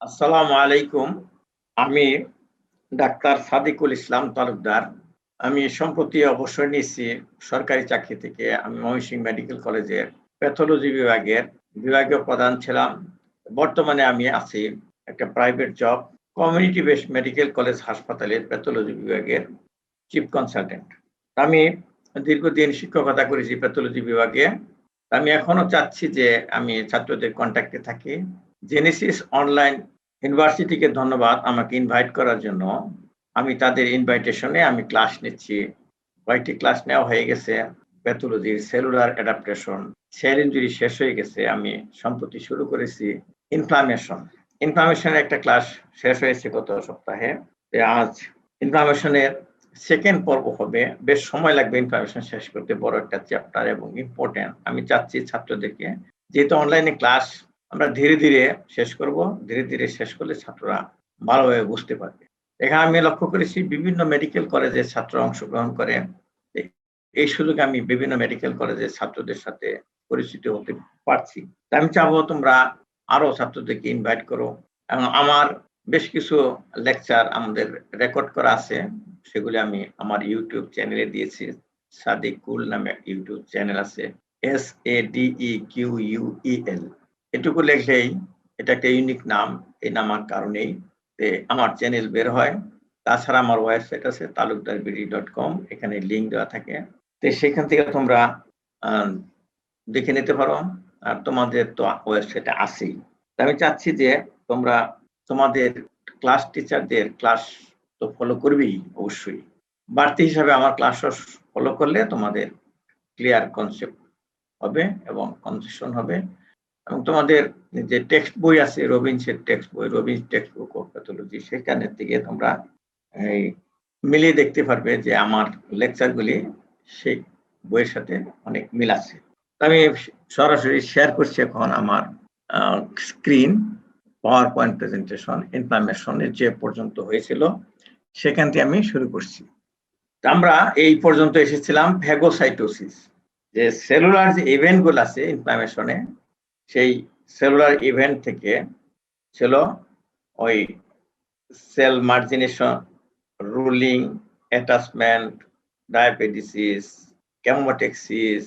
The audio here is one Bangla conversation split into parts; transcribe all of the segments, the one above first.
আসসালামু আলাইকুম। আমি ডাক্তার সাদিকুল ইসলাম তালুকদার। আমি সম্প্রতি অবসর নিয়েছি সরকারি চাকরি থেকে। আমি ময়মনসিংহ মেডিকেল কলেজের প্যাথোলজি বিভাগের বিভাগীয় প্রধান ছিলাম। বর্তমানে আমি আছি একটা private job, community based medical college হাসপাতালের প্যাথোলজি বিভাগের চিফ কনসালটেন্ট। আমি দীর্ঘদিন শিক্ষকতা করেছি প্যাথোলজি বিভাগে। আমি এখনো চাচ্ছি যে আমি ছাত্রদের কন্ট্যাক্টে থাকি। জেনেসিস অনলাইন ইউনিভার্সিটিকে ধন্যবাদ আমাকে ইনভাইট করার জন্য। আমি তাদের ইনভাইটেশনে আমি ক্লাস নিচ্ছি। কয়েকটি ক্লাস নেওয়া হয়ে গেছে। প্যাথোলজির সেলুলার অ্যাডাপ্টেশন, সেল ইনজুরি শেষ হয়ে গেছে। আমি সম্প্রতি শুরু করেছি ইনফ্লামেশন। ইনফ্লামেশনের একটা ক্লাস শেষ হয়েছে গত সপ্তাহে। আজ ইনফ্লামেশনের সেকেন্ড পর্ব হবে। বেশ সময় লাগবে ইনফ্লামেশন শেষ করতে, বড় একটা চ্যাপ্টার এবং ইম্পর্টেন্ট। আমি চাচ্ছি ছাত্রদেরকে, যেহেতু অনলাইনে ক্লাস আমরা ধীরে ধীরে শেষ করব, ধীরে ধীরে শেষ করলে ছাত্ররা ভালোভাবে বুঝতে পারবে। এখানে আমি লক্ষ্য করেছি বিভিন্ন মেডিকেল কলেজের ছাত্র অংশগ্রহণ করে। এই সুযোগে আমি বিভিন্ন মেডিকেল কলেজের ছাত্রদের সাথে পরিচিত হতে পারছি। আমি চাবো তোমরা আরো ছাত্রদেরকে ইনভাইট করো, এবং আমার বেশ কিছু লেকচার আমাদের রেকর্ড করা আছে, সেগুলি আমি আমার ইউটিউব চ্যানেলে দিয়েছি। সাদিকুল নামে ইউটিউব চ্যানেল আছে, SADEQUEL। এটুকু লিখলেই, এটা একটা ইউনিক নাম, এই নামার কারণেই আমার চ্যানেল বের হয়। তাছাড়া আমার ওয়েবসাইট আছে talukdarbd.com, এখানে লিঙ্ক দেওয়া থাকে। তো সেখান থেকে তোমরা দেখে নিতে পারো। আর তোমাদের তো ওয়েবসাইটে আছেই। আমি চাচ্ছি যে তোমরা তোমাদের ক্লাস টিচারদের ক্লাস তো ফলো করবেই অবশ্যই। বাড়তি হিসাবে আমার ক্লাসও ফলো করলে তোমাদের ক্লিয়ার কনসেপ্ট হবে এবং কনসেশন হবে। এবং তোমাদের যে টেক্সট বই আছে, রবিনসের টেক্সট বই, Robbins text book of pathology, সেখানে থেকে তোমরা এই মিলিয়ে দেখতে পারবে যে আমার লেকচারগুলি সেই বইয়ের সাথে অনেক মিল আছে। আমি সরাসরি শেয়ার করছি এখন আমার স্ক্রিন, পাওয়ার পয়েন্ট প্রেজেন্টেশন। ইনফ্লামেশনের যে পর্যন্ত হয়েছিল সেখান থেকে আমি শুরু করছি। আমরা এই পর্যন্ত এসেছিলাম ফ্যাগোসাইটোসিস, যে সেলুলার যে ইভেন্ট গুলো আছে ইনফ্লামেশনে, সেই সেলুলার ইভেন্ট থেকে ছিল ওই সেল মার্জিনেশন, রুলিং, অ্যাটাচমেন্ট, ডায়াবেটিসিস, কেমোটেক্সিস,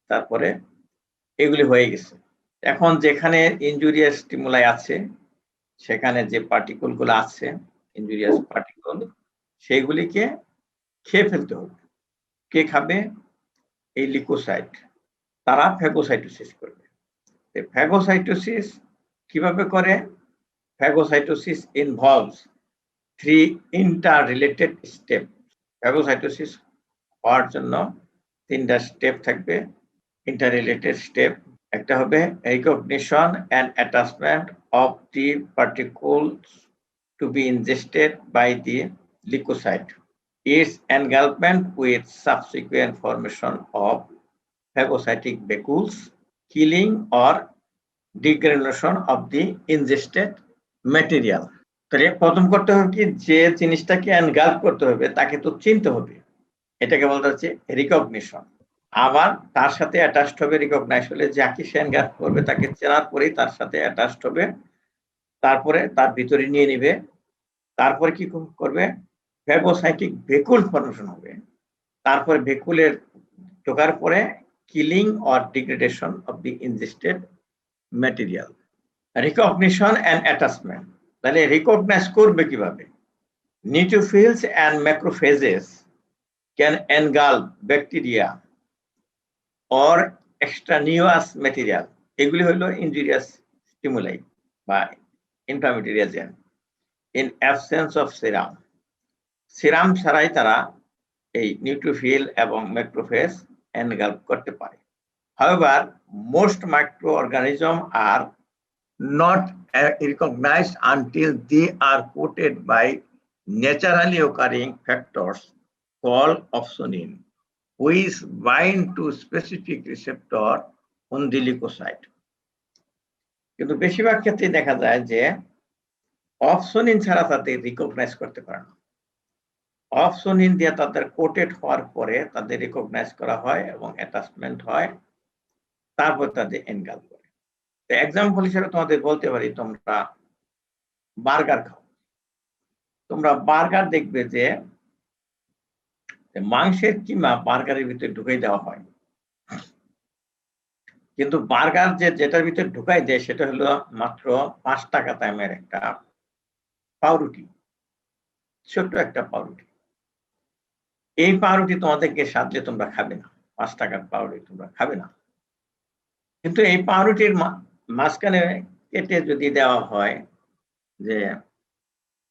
তারপরে এগুলি হয়ে গেছে। এখন যেখানে ইনজুরিয়াস স্টিমুলাই আছে, সেখানে যে পার্টিকল গুলো আছে, ইনজুরিয়াস পার্টিকল, সেগুলিকে খেয়ে ফেলতে হবে। কে খাবে? এই লিকোসাইট, তারা ফ্যাগোসাইটোসিস করবে। ফ্যাগোসাইটোসিস কিভাবে করে? Phagocytosis involves 3 interrelated step. Phagocytosis হওয়ার জন্য 3টা স্টেপ থাকবে, ইন্টাররিলেটেড স্টেপ। একটা হবে recognition and attachment of the particles to be ingested by the leucocyte, its engulfment with subsequent formation of phagocytic vacuoles, killing or degranulation of the ingested material. তাহলে প্রথম করতে হবে কি, যে জিনিসটাকে এনগাল্ফ করতে হবে তাকে তো চিনতে হবে, এটাকে বলতে হচ্ছে রিকগনিশন। আবার তার সাথে অ্যাটাচড হবে, রিকগনাইজ হলে যাকে সে এনগাল্ফ করবে তাকে চেনার পরেই তার সাথে অ্যাটাচড হবে, তারপরে তার ভিতরে নিয়ে নিবে। তারপরে কি করবে? ফ্যাগোসাইটিক ভেকুল ফর্মেশন হবে। তারপরে ভেকুলের ঢোকার পরে killing or degradation of the ingested material. Recognition and attachment, তাহলে রিকগনাইজ করবে কিভাবে? Neutrophils and macrophages can engulf bacteria or extraneous material. এগুলি হলো ইনজুরিয়াস স্টিমুলাই বা inflammatory agent in absence of serum. Serum ছাড়াই তারা এই নিউট্রোফিল এবং ম্যাক্রোফেজ এনগালফ করতে পারে। However, most microorganisms are not recognized until they are coated by naturally occurring factors called opsonin, which bind to specific receptor on the leukocyte. কিন্তু বেশিরভাগ ক্ষেত্রে দেখা যায় যে অপসোনিন ছাড়া তাদের রিকগনাইজ করতে পারে না। অপসোনিন দিয়ে তাদের কোটেড হওয়ার পরে তাদের রিকগনাইজ করা হয় এবং অ্যাটাচমেন্ট হয়, তারপর তাদের এনগালফ করে। এক্সাম্পল হিসেবে তোমাদের বলতে পারি, তোমরা বার্গার খাও, তোমরা বার্গার দেখবে যে মাংসের কিমা বার্গারের ভিতরে ঢুকাই দেওয়া হয়, কিন্তু বার্গার যেটার ভিতরে ঢুকাই দেয় সেটা হলো মাত্র 5 টাকা দামের একটা পাউরুটি, ছোট্ট একটা পাউরুটি। এই পাউরুটি তোমাদেরকে সাথে তোমরা খাবে না, 5 টাকার পাউরুটি তোমরা খাবে না। কিন্তু এই পাউরুটির মাঝখানে কেটে যদি দেওয়া হয় যে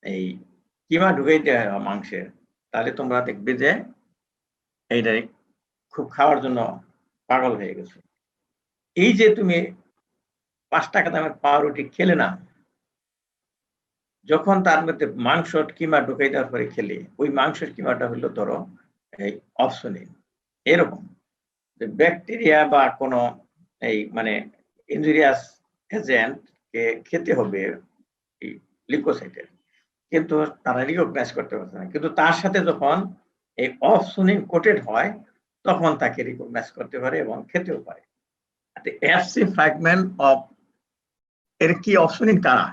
এই কিমা ঢুকাই দেওয়া হয় মাংসের, তাহলে তোমরা দেখবে যে এইটাই খুব খাওয়ার জন্য পাগল হয়ে গেছে। এই যে তুমি 5 টাকা দামের পাউরুটি খেলে না, যখন তার মধ্যে মাংস কিমা ঢুকাই দেওয়ার পরে খেলে, ওই মাংসের কিমাটা হলো ধরো এই অপশনিন। এরকম যে ব্যাকটেরিয়া বা কোনো এই মানে ইনজুরিয়াস এজেন্ট কে খেতে হবে এই লিউকোসাইটের, কিন্তু তারা রিকগনাইজ করতে পারছে না। কিন্তু তার সাথে যখন এই অপশনিন কোটেড হয় তখন তাকে রিকগনাইজ করতে পারে এবং খেতেও পারে। এফসি ফ্র্যাগমেন্ট অফ এর কি অপশনিন কারা?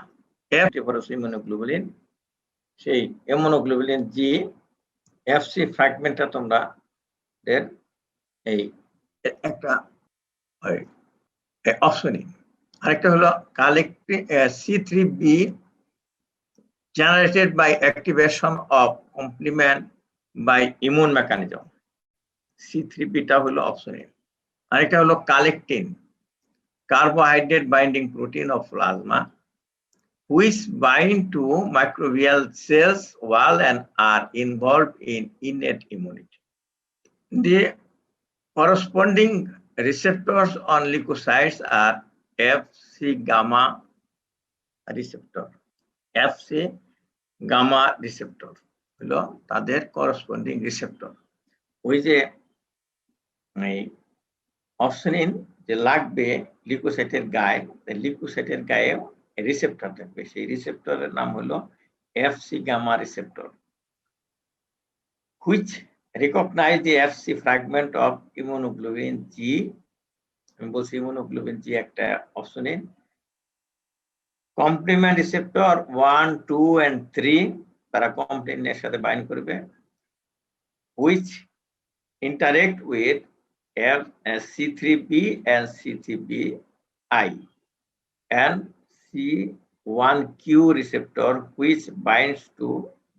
এফ ইমিউনোগ্লোবুলিন, সেই ইমিউনোগ্লোবুলিন জি এফসি ফ্র্যাগমেন্টটা তোমরা এই একটা অপশনিন। আরেকটা হলো collecting C3b generated by activation of complement by immune mechanism। C3b টা হলো অপশনিন। আরেকটা হলো কালেক্টিন, carbohydrate binding protein of plasma which bind to microbial cells wall and are involved in innate immunity. The corresponding receptors on leukocytes are Fc gamma receptor। Fc gamma receptor হলো তাদের করসপন্ডিং রিসেপ্টর। ওই যে অপশনিন যে লাগবে লিউকোসাইটের গায়ে, লিউকোসাইটের গায়ে রিসেপ্টর থাকবে, সেই রিসেপ্টরের নাম হলো Fc gamma receptor which recognize the Fc fragment of immunoglobulin G। আমি বলছি ইমিউনোগ্লোবিন জি একটা অপশনিন। কমপ্লিমেন্ট রিসেপ্টর 1, 2 and 3 তারা কমপ্লিমেন্টের সাথে বাইন্ড করবে, which interact with C3b and C3bi and C1q receptor which binds to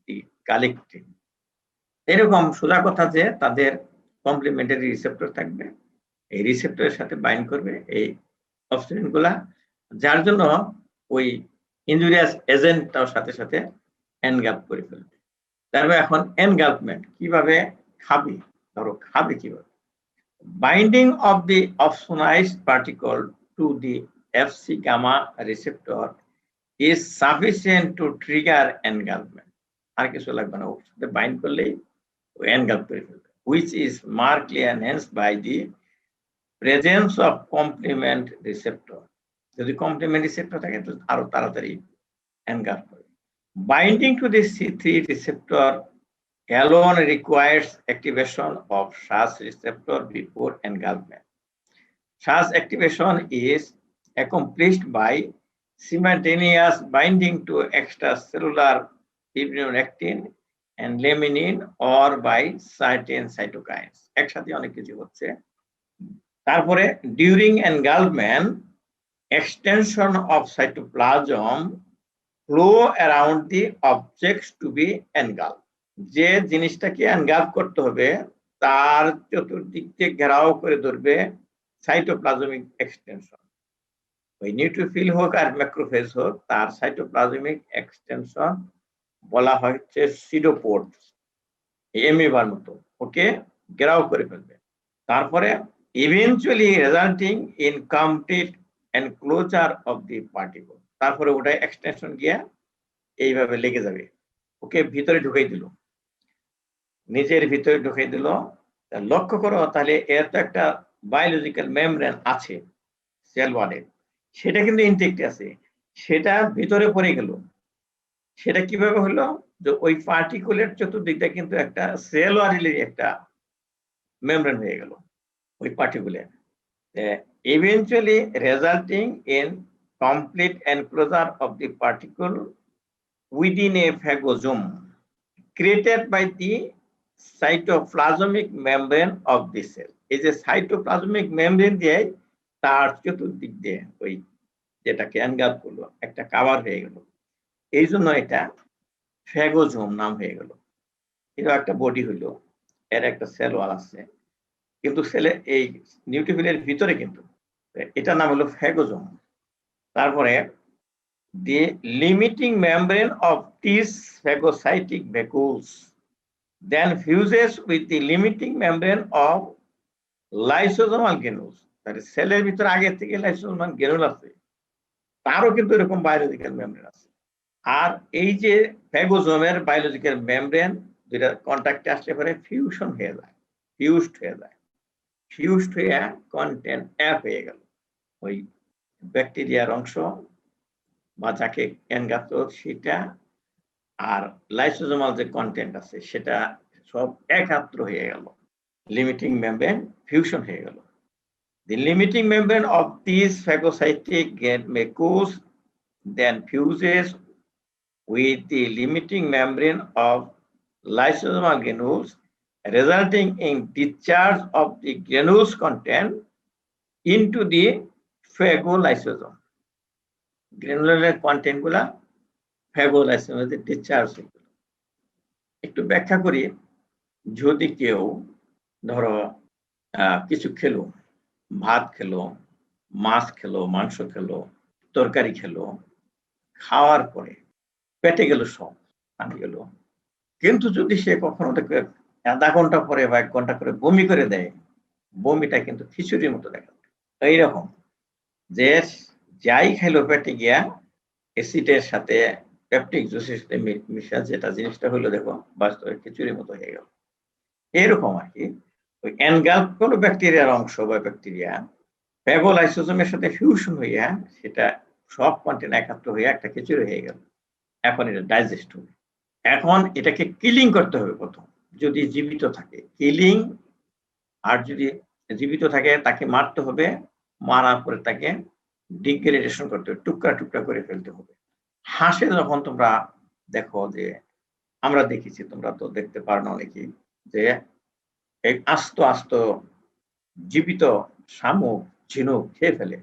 the galectin। এরকম সোজা কথা যে তাদের কমপ্লিমেন্টারি রিসেপ্টর থাকবে, এই রিসেপ্টরের সাথে বাইন্ড করবে এই অপশনিন গুলা, যার জন্য ওই ইনজুরিয়াস এজেন্টটার সাথে সাথে এনগাল্প করে ফেলবে। তারপরে এখন এনগাল্পমেন্ট কিভাবে খাবে, ধরো খাবে কিভাবে? Binding of the opsonised particle to the Fc gamma receptor is sufficient to trigger engulfment। আর কিছু লাগবে না, ওর সাথে বাইন্ড করলেই এনগাল্প করে ফেলবে, which is markedly enhanced by the presence of complement receptor। যদি কমপ্লিমেন্ট রিসেপ্টর থাকে তো আরো তাড়াতাড়ি এনগাল্প করে। Binding to the C3 receptor alone requires activation of such receptor before engulfment। Such activation is accomplished by simultaneous binding to extracellular fibronectin and laminin or by certain cytokines। একসাথে অনেক কিছু হচ্ছে। তারপরে during engulfment extension of cytoplasm flow around the objects to be engulfed। যে জিনিসটাকে এনগাল্প করতে হবে তার চতুর্দিক থেকে ঘেরাও করে ধরবে সাইটোপ্লাজমিক এক্সটেনশন। ওই নিউট্রোফিল হোক আর ম্যাক্রোফেজ হোক, তার সাইটোপ্লাজমিক এক্সটেনশন বলা হচ্ছে সিডোপোড, এমিবার মতো ওকে ঘেরাও করে ফেলবে। তারপরে eventually resulting in complete enclosure of the particle. তারপরে ওটা এক্সটেনশন গিয়ে এইভাবে লেগে যাবে, ওকে ভিতরে ঢুকাই দিল, নিজের ভিতরে ঢুকাই দিল। লক্ষ্য করো তাহলে এর তো একটা বায়োলজিক্যাল মেমব্রেন আছে সেল ওয়ালের, সেটা কিন্তু ইনটেক্ট আছে, সেটা ভিতরে পড়ে গেল। সেটা কিভাবে হলো? যে ওই পার্টিকুলের চতুর্দিকটা কিন্তু একটা সেল ওয়ালের একটা মেমব্রেন হয়ে গেল ওই particular, eventually resulting in complete enclosure of the particle within a phagosome created by the cytoplasmic membrane of the cell. এই যে সাইটোপ্লাজমিক মেমব্রেন দিয়ে তার চতুর্দিক দিয়ে ওই যেটাকে এনগালফ করলো, একটা কাভার হয়ে গেল, এই জন্য এটা ফ্যাগোজোম নাম হয়ে গেল। এটা একটা বডি হইলো, এর একটা সেল ওয়াল আছে, কিন্তু সেলে এই নিউট্রোফিলের ভিতরে কিন্তু এটা নাম হলো ফ্যাগোজোম। তারপরে the limiting membrane of these phagocytic vacuoles then fuses with the limiting membrane of lysosomal granules. তাহলে সেলের ভিতরে আগে থেকে লাইসোসোমাল গ্রানুল আছে, তারও কিন্তু এরকম বায়োলজিক্যাল মেমব্রেন আছে। আর এই যে ফ্যাগোজোমের বায়োলজিক্যাল মেমব্রেন দুইটা কন্টাক্টে আসলে পরে ফিউশন হয়ে যায়, ফিউজড হয়ে কন্টেন্ট অ্যাপ হয়ে গেল। ওই ব্যাকটেরিয়ার অংশ বা যাকে এনগালফ সেটা আর লাইসোজোমাল যে কন্টেন্ট আছে সেটা সব একাত্র হয়ে গেল, লিমিটিং মেমব্রেন ফিউশন হয়ে গেল। The limiting membrane of these phagocytic vacuoles then fuses with the limiting membrane of lysosomal granules, resulting in discharge of the granules content into the phagolysosome. Granular content গুলা ফ্যাগোলাইসোমে ডিসচার্জ হয়ে গেল। একটু ব্যাখ্যা করি, যদি কেউ ধরো কিছু খেলো, ভাত খেলো, মাছ খেলো, মাংস খেলো, তরকারি খেলো, খাওয়ার পরে পেটে গেল সব পানি গেল, কিন্তু যদি সে কখনো দেখবে আধা ঘন্টা পরে বা 1 ঘন্টা করে বমি করে দেয়, বমিটা কিন্তু খিচুড়ির মতো দেখা যায়। এইরকম যে যাই খাইলো পেটে গিয়া অ্যাসিডের সাথে পেপটিক জুসের সাথে মিশা যেটা জিনিসটা হলো দেখো বাস্তবে খিচুড়ির মতো হয়ে গেল। এরকম আর কি ওই এনগালফ কোনো ব্যাকটেরিয়ার অংশ বা ব্যাকটেরিয়া ফ্যাগোলাইসোজোমের সাথে ফিউশন হইয়া সেটা সব কন্টেন্ট একাত্র হইয়া একটা খিচুড়ি হয়ে গেল। এখন এটা ডাইজেস্ট হবে। এখন এটাকে কিলিং করতে হবে প্রথম, যদি জীবিত থাকে কিলিং, আর যদি জীবিত থাকে তাকে মারতে হবে, মারার পরে তাকে ডিগ্রেডেশন করতে হবে, টুকরা টুকরা করে ফেলতে হবে। হাঁসে যখন তোমরা দেখো যে আমরা দেখেছি, তোমরা তো দেখতে পারো না অনেকেই, যে এই আস্ত জীবিত শামুক ঝিনুক খেয়ে ফেলে,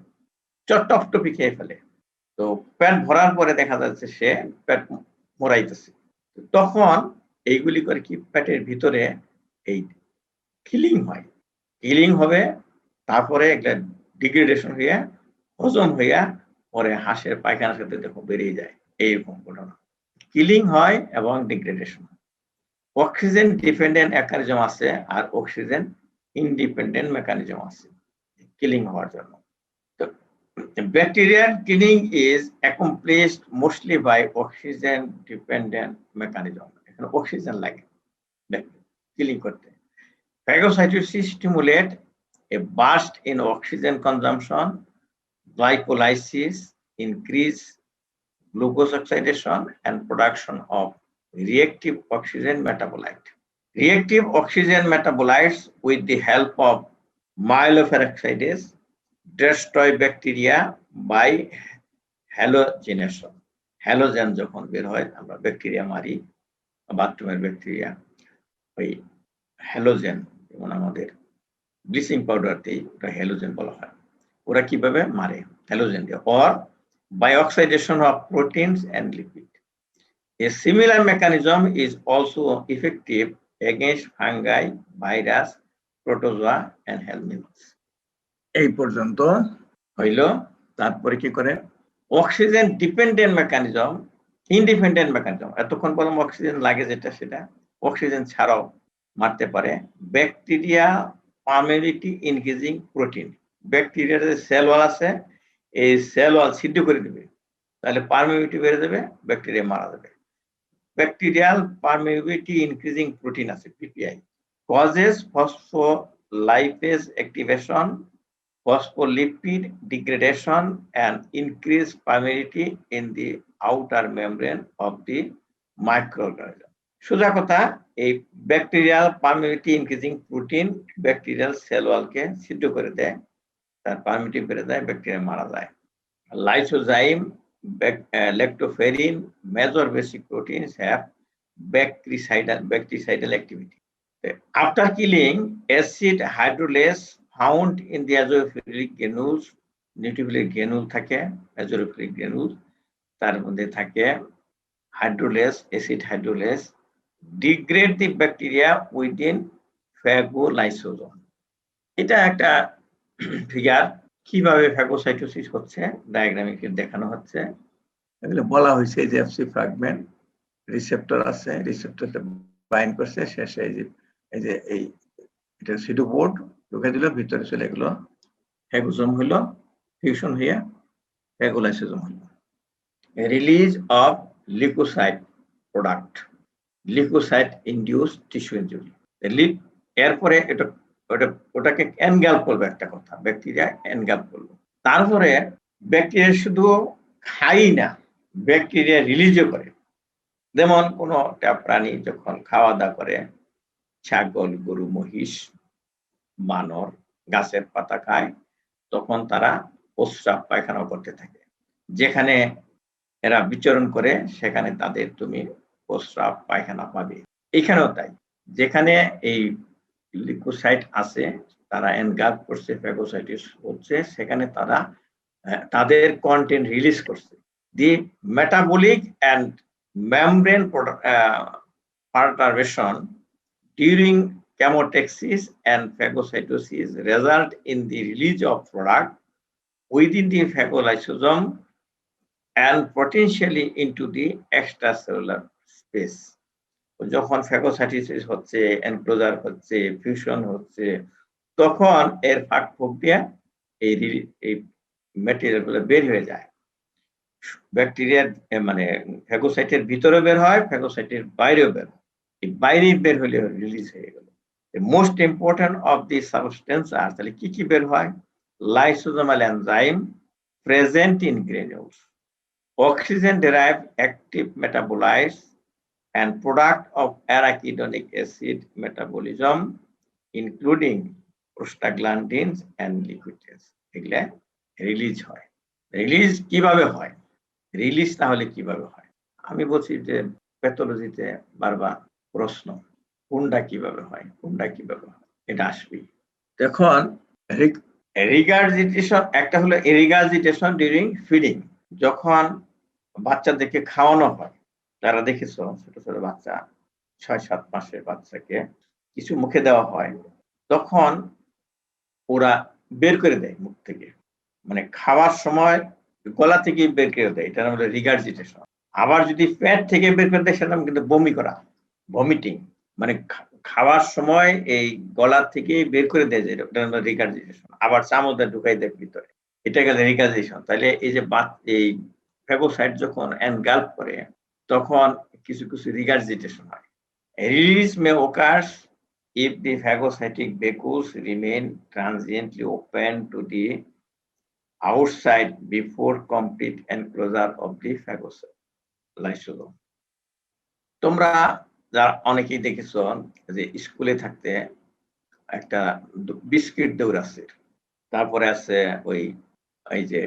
চট্টপটপি খেয়ে ফেলে, তো পেট ভরার পরে দেখা যাচ্ছে সে পেট মরাইতেছে, তখন এইগুলি করে কি পেটের ভিতরে এই কিলিং হয়, কিলিং হবে, তারপরে একটা ডিগ্রেডেশন হইয়া হজম হইয়া পরে হাঁসের পায়খানার সাথে দেখো বেরিয়ে যায়। এইরকম ঘটনা কিলিং হয় এবং ডিগ্রেডেশন। অক্সিজেন ডিপেন্ডেন্ট মেকানিজম আছে আর অক্সিজেন ইন্ডিপেন্ডেন্ট মেকানিজম আছে কিলিং হওয়ার জন্য। তো bacterial killing is accomplished mostly by oxygen dependent mechanism. এখানে অক্সিজেন লাগে কিলিং করতে। Phagocytosis stimulate a burst in oxygen consumption, glycolysis, increase glucose oxidation, and production of reactive oxygen metabolite. Reactive oxygen metabolites, with the help of myeloperoxidase, destroy bacteria by halogenation. Halogen যখন বের হয়, আমরা ব্যাকটেরিয়া মারি, বাথরুমের ব্যাকটেরিয়া, ওই হ্যালোজেন, যেমন আমাদের ব্লিচিং পাউডার দিয়ে ওটা হ্যালোজেন বলা হয়, ওরা কিভাবে মারে হ্যালোজেন দিয়ে, or by oxidation of proteins and lipid. A similar mechanism is also effective against fungi, virus, protozoa and helminths. এই পর্যন্ত হইল। তারপরে কি করে oxygen dependent mechanism, independent mechanism, এতক্ষণ বললাম অক্সিজেন লাগে যেটা সেটা অক্সিজেন ছাড়াও মারতে পারে। ব্যাকটেরিয়া পার্মেবিলিটি ইনক্রিজিং প্রোটিন, ব্যাকটেরিয়ার যে সেল ওয়াল আছে এই সেল ওয়াল ছিদ্র করে দেবে, তাহলে পার্মেবিলিটি বেড়ে যাবে, ব্যাকটেরিয়া মারা যাবে। ব্যাকটেরিয়াল পার্মেবিলিটি ইনক্রিজিং প্রোটিন আছে PPI, causes phospholipase activation, phospholipid degradation and increased permeability in the outer membrane of the microorganism. সোজা কথা, এই bacterial permeability increasing protein bacterial cell ওয়ালকে ছিদ্র করে দেয়, তার পার্মেবিলিটি বেড়ে যায়, ব্যাকটেরিয়া মারা যায়। Lysozyme lactoferrin, major basic proteins have bactericidal activity. After killing, acid hydrolase found in the azophilic granules, neutrophilic granule থাকে, azophilic granules, তার মধ্যে থাকে hydrolase, acid hydrolase, degrade the bacteria within phagolysosome. এটা একটা ফিগার, কিভাবে ফ্যাগোসাইটোসিস হচ্ছে ডায়াগ্রামিকে দেখানো হচ্ছে। এগুলো বলা হয়েছে যে এফসি ফ্র্যাগমেন্ট রিসেপ্টর আছে, রিসেপ্টরটা বাইন্ড করছে, শেষে এই যে এটা সিটোবোর্ড ঢুকে দিল, ভিতরে চলে গেল, ফ্যাগোজোম হলো, ফিউশন হয়ে ফ্যাগোলাইসোজোম হলো। Release of leukocyte product, leukocyte induce tissue injury. এরপরে ওটাকে এনগাল্প করবে, একটা কথা, ব্যাকটেরিয়া এনগাল্প করলো। তারপরে ব্যাকটেরিয়া শুধু খাই না, ব্যাকটেরিয়া রিলিজও করে। যেমন কোনো একটা প্রাণী যখন খাওয়া দাওয়া করে, ছাগল, গরু, মহিষ, বানর গাছের পাতা খায়, তখন তারা প্রস্রাব পায়খানা করতে থাকে। যেখানে এরা বিচরণ করে সেখানে তাদের তুমি প্রস্রাব পায়খানা পাবে। এখানেও তাই, যেখানে এই লিউকোসাইট আছে, তারা এনগাল্প করছে, ফ্যাগোসাইটিস হচ্ছে, সেখানে তারা তাদের কন্টেন্ট রিলিজ করছে। The metabolic and membrane perturbation during chemotaxis and phagocytosis result in the release of product within the phagolysosome and potentially into the extracellular space. যখন ফ্যাগোসাইটোসিস হচ্ছে, এনক্লোজার হচ্ছে, ফিউশন হচ্ছে, তখন এর ফাঁক দিয়ে এই ম্যাটেরিয়ালগুলো বের হয়ে যায়। ব্যাকটেরিয়ার মানে ফ্যাগোসাইটের ভিতরে বের হয়, ফ্যাগোসাইটের বাইরেও বের হয়। এই বাইরে বের হলে রিলিজ হয়ে গেল। Most important of the substance আর, তাহলে কি কি বের হয়? Lysosomal enzyme present in granules, oxygen derived active metabolites and product of arachidonic acid metabolism including prostaglandins and liquidase, এগুলা রিলিজ হয়। রিলিজ কিভাবে হয়? রিলিজ তাহলে কিভাবে হয়? আমি বলছি যে প্যাথোলজিতে বারবার প্রশ্ন, কোনটা কিভাবে হয়, কোনটা কিভাবে হয়, এটা আসবে। দেখুন, রিগার্জিটেশন একটা হলো রিগার্জিটেশন ডিউরিং ফিডিং, যখন বাচ্চাদেরকে খাওয়ানো হয়। যারা দেখেছো ছোট ছোট বাচ্চা, 6-7 মাসের বাচ্চাকে কিছু মুখে দেওয়া হয়, তখন ওরা বের করে দেয় মুখ থেকে, মানে খাওয়ার সময় গলা থেকে বের করে দেয়, এটা হলো রিগার্জিটেশন। আবার যদি পেট থেকে বের করে দেয়, সেটা কিন্তু বমি করা, ভমিটিং, মানে খাওয়ার সময় এই গলা থেকে বের করে দেয়, এটা হলো রিগার্জিটেশন। আবার চামচ ঢুকাই দেয় ভিতরে, এটা গেল রিগার্জিটেশন। তাহলে এই যে এই ফ্যাগোসাইট যখন এনগাল্প করে, তখন কিছু কিছু রিগার্জিটেশন হয়। Release May occurs if the phagocytic vacuoles remain transiently open to the outside before complete enclosure of the phagolysosome. তোমরা যারা অনেকেই দেখেছো যে স্কুলে থাকতে একটা বিস্কিট দৌড়াচ্ছে, তারপরে আছে ওই যে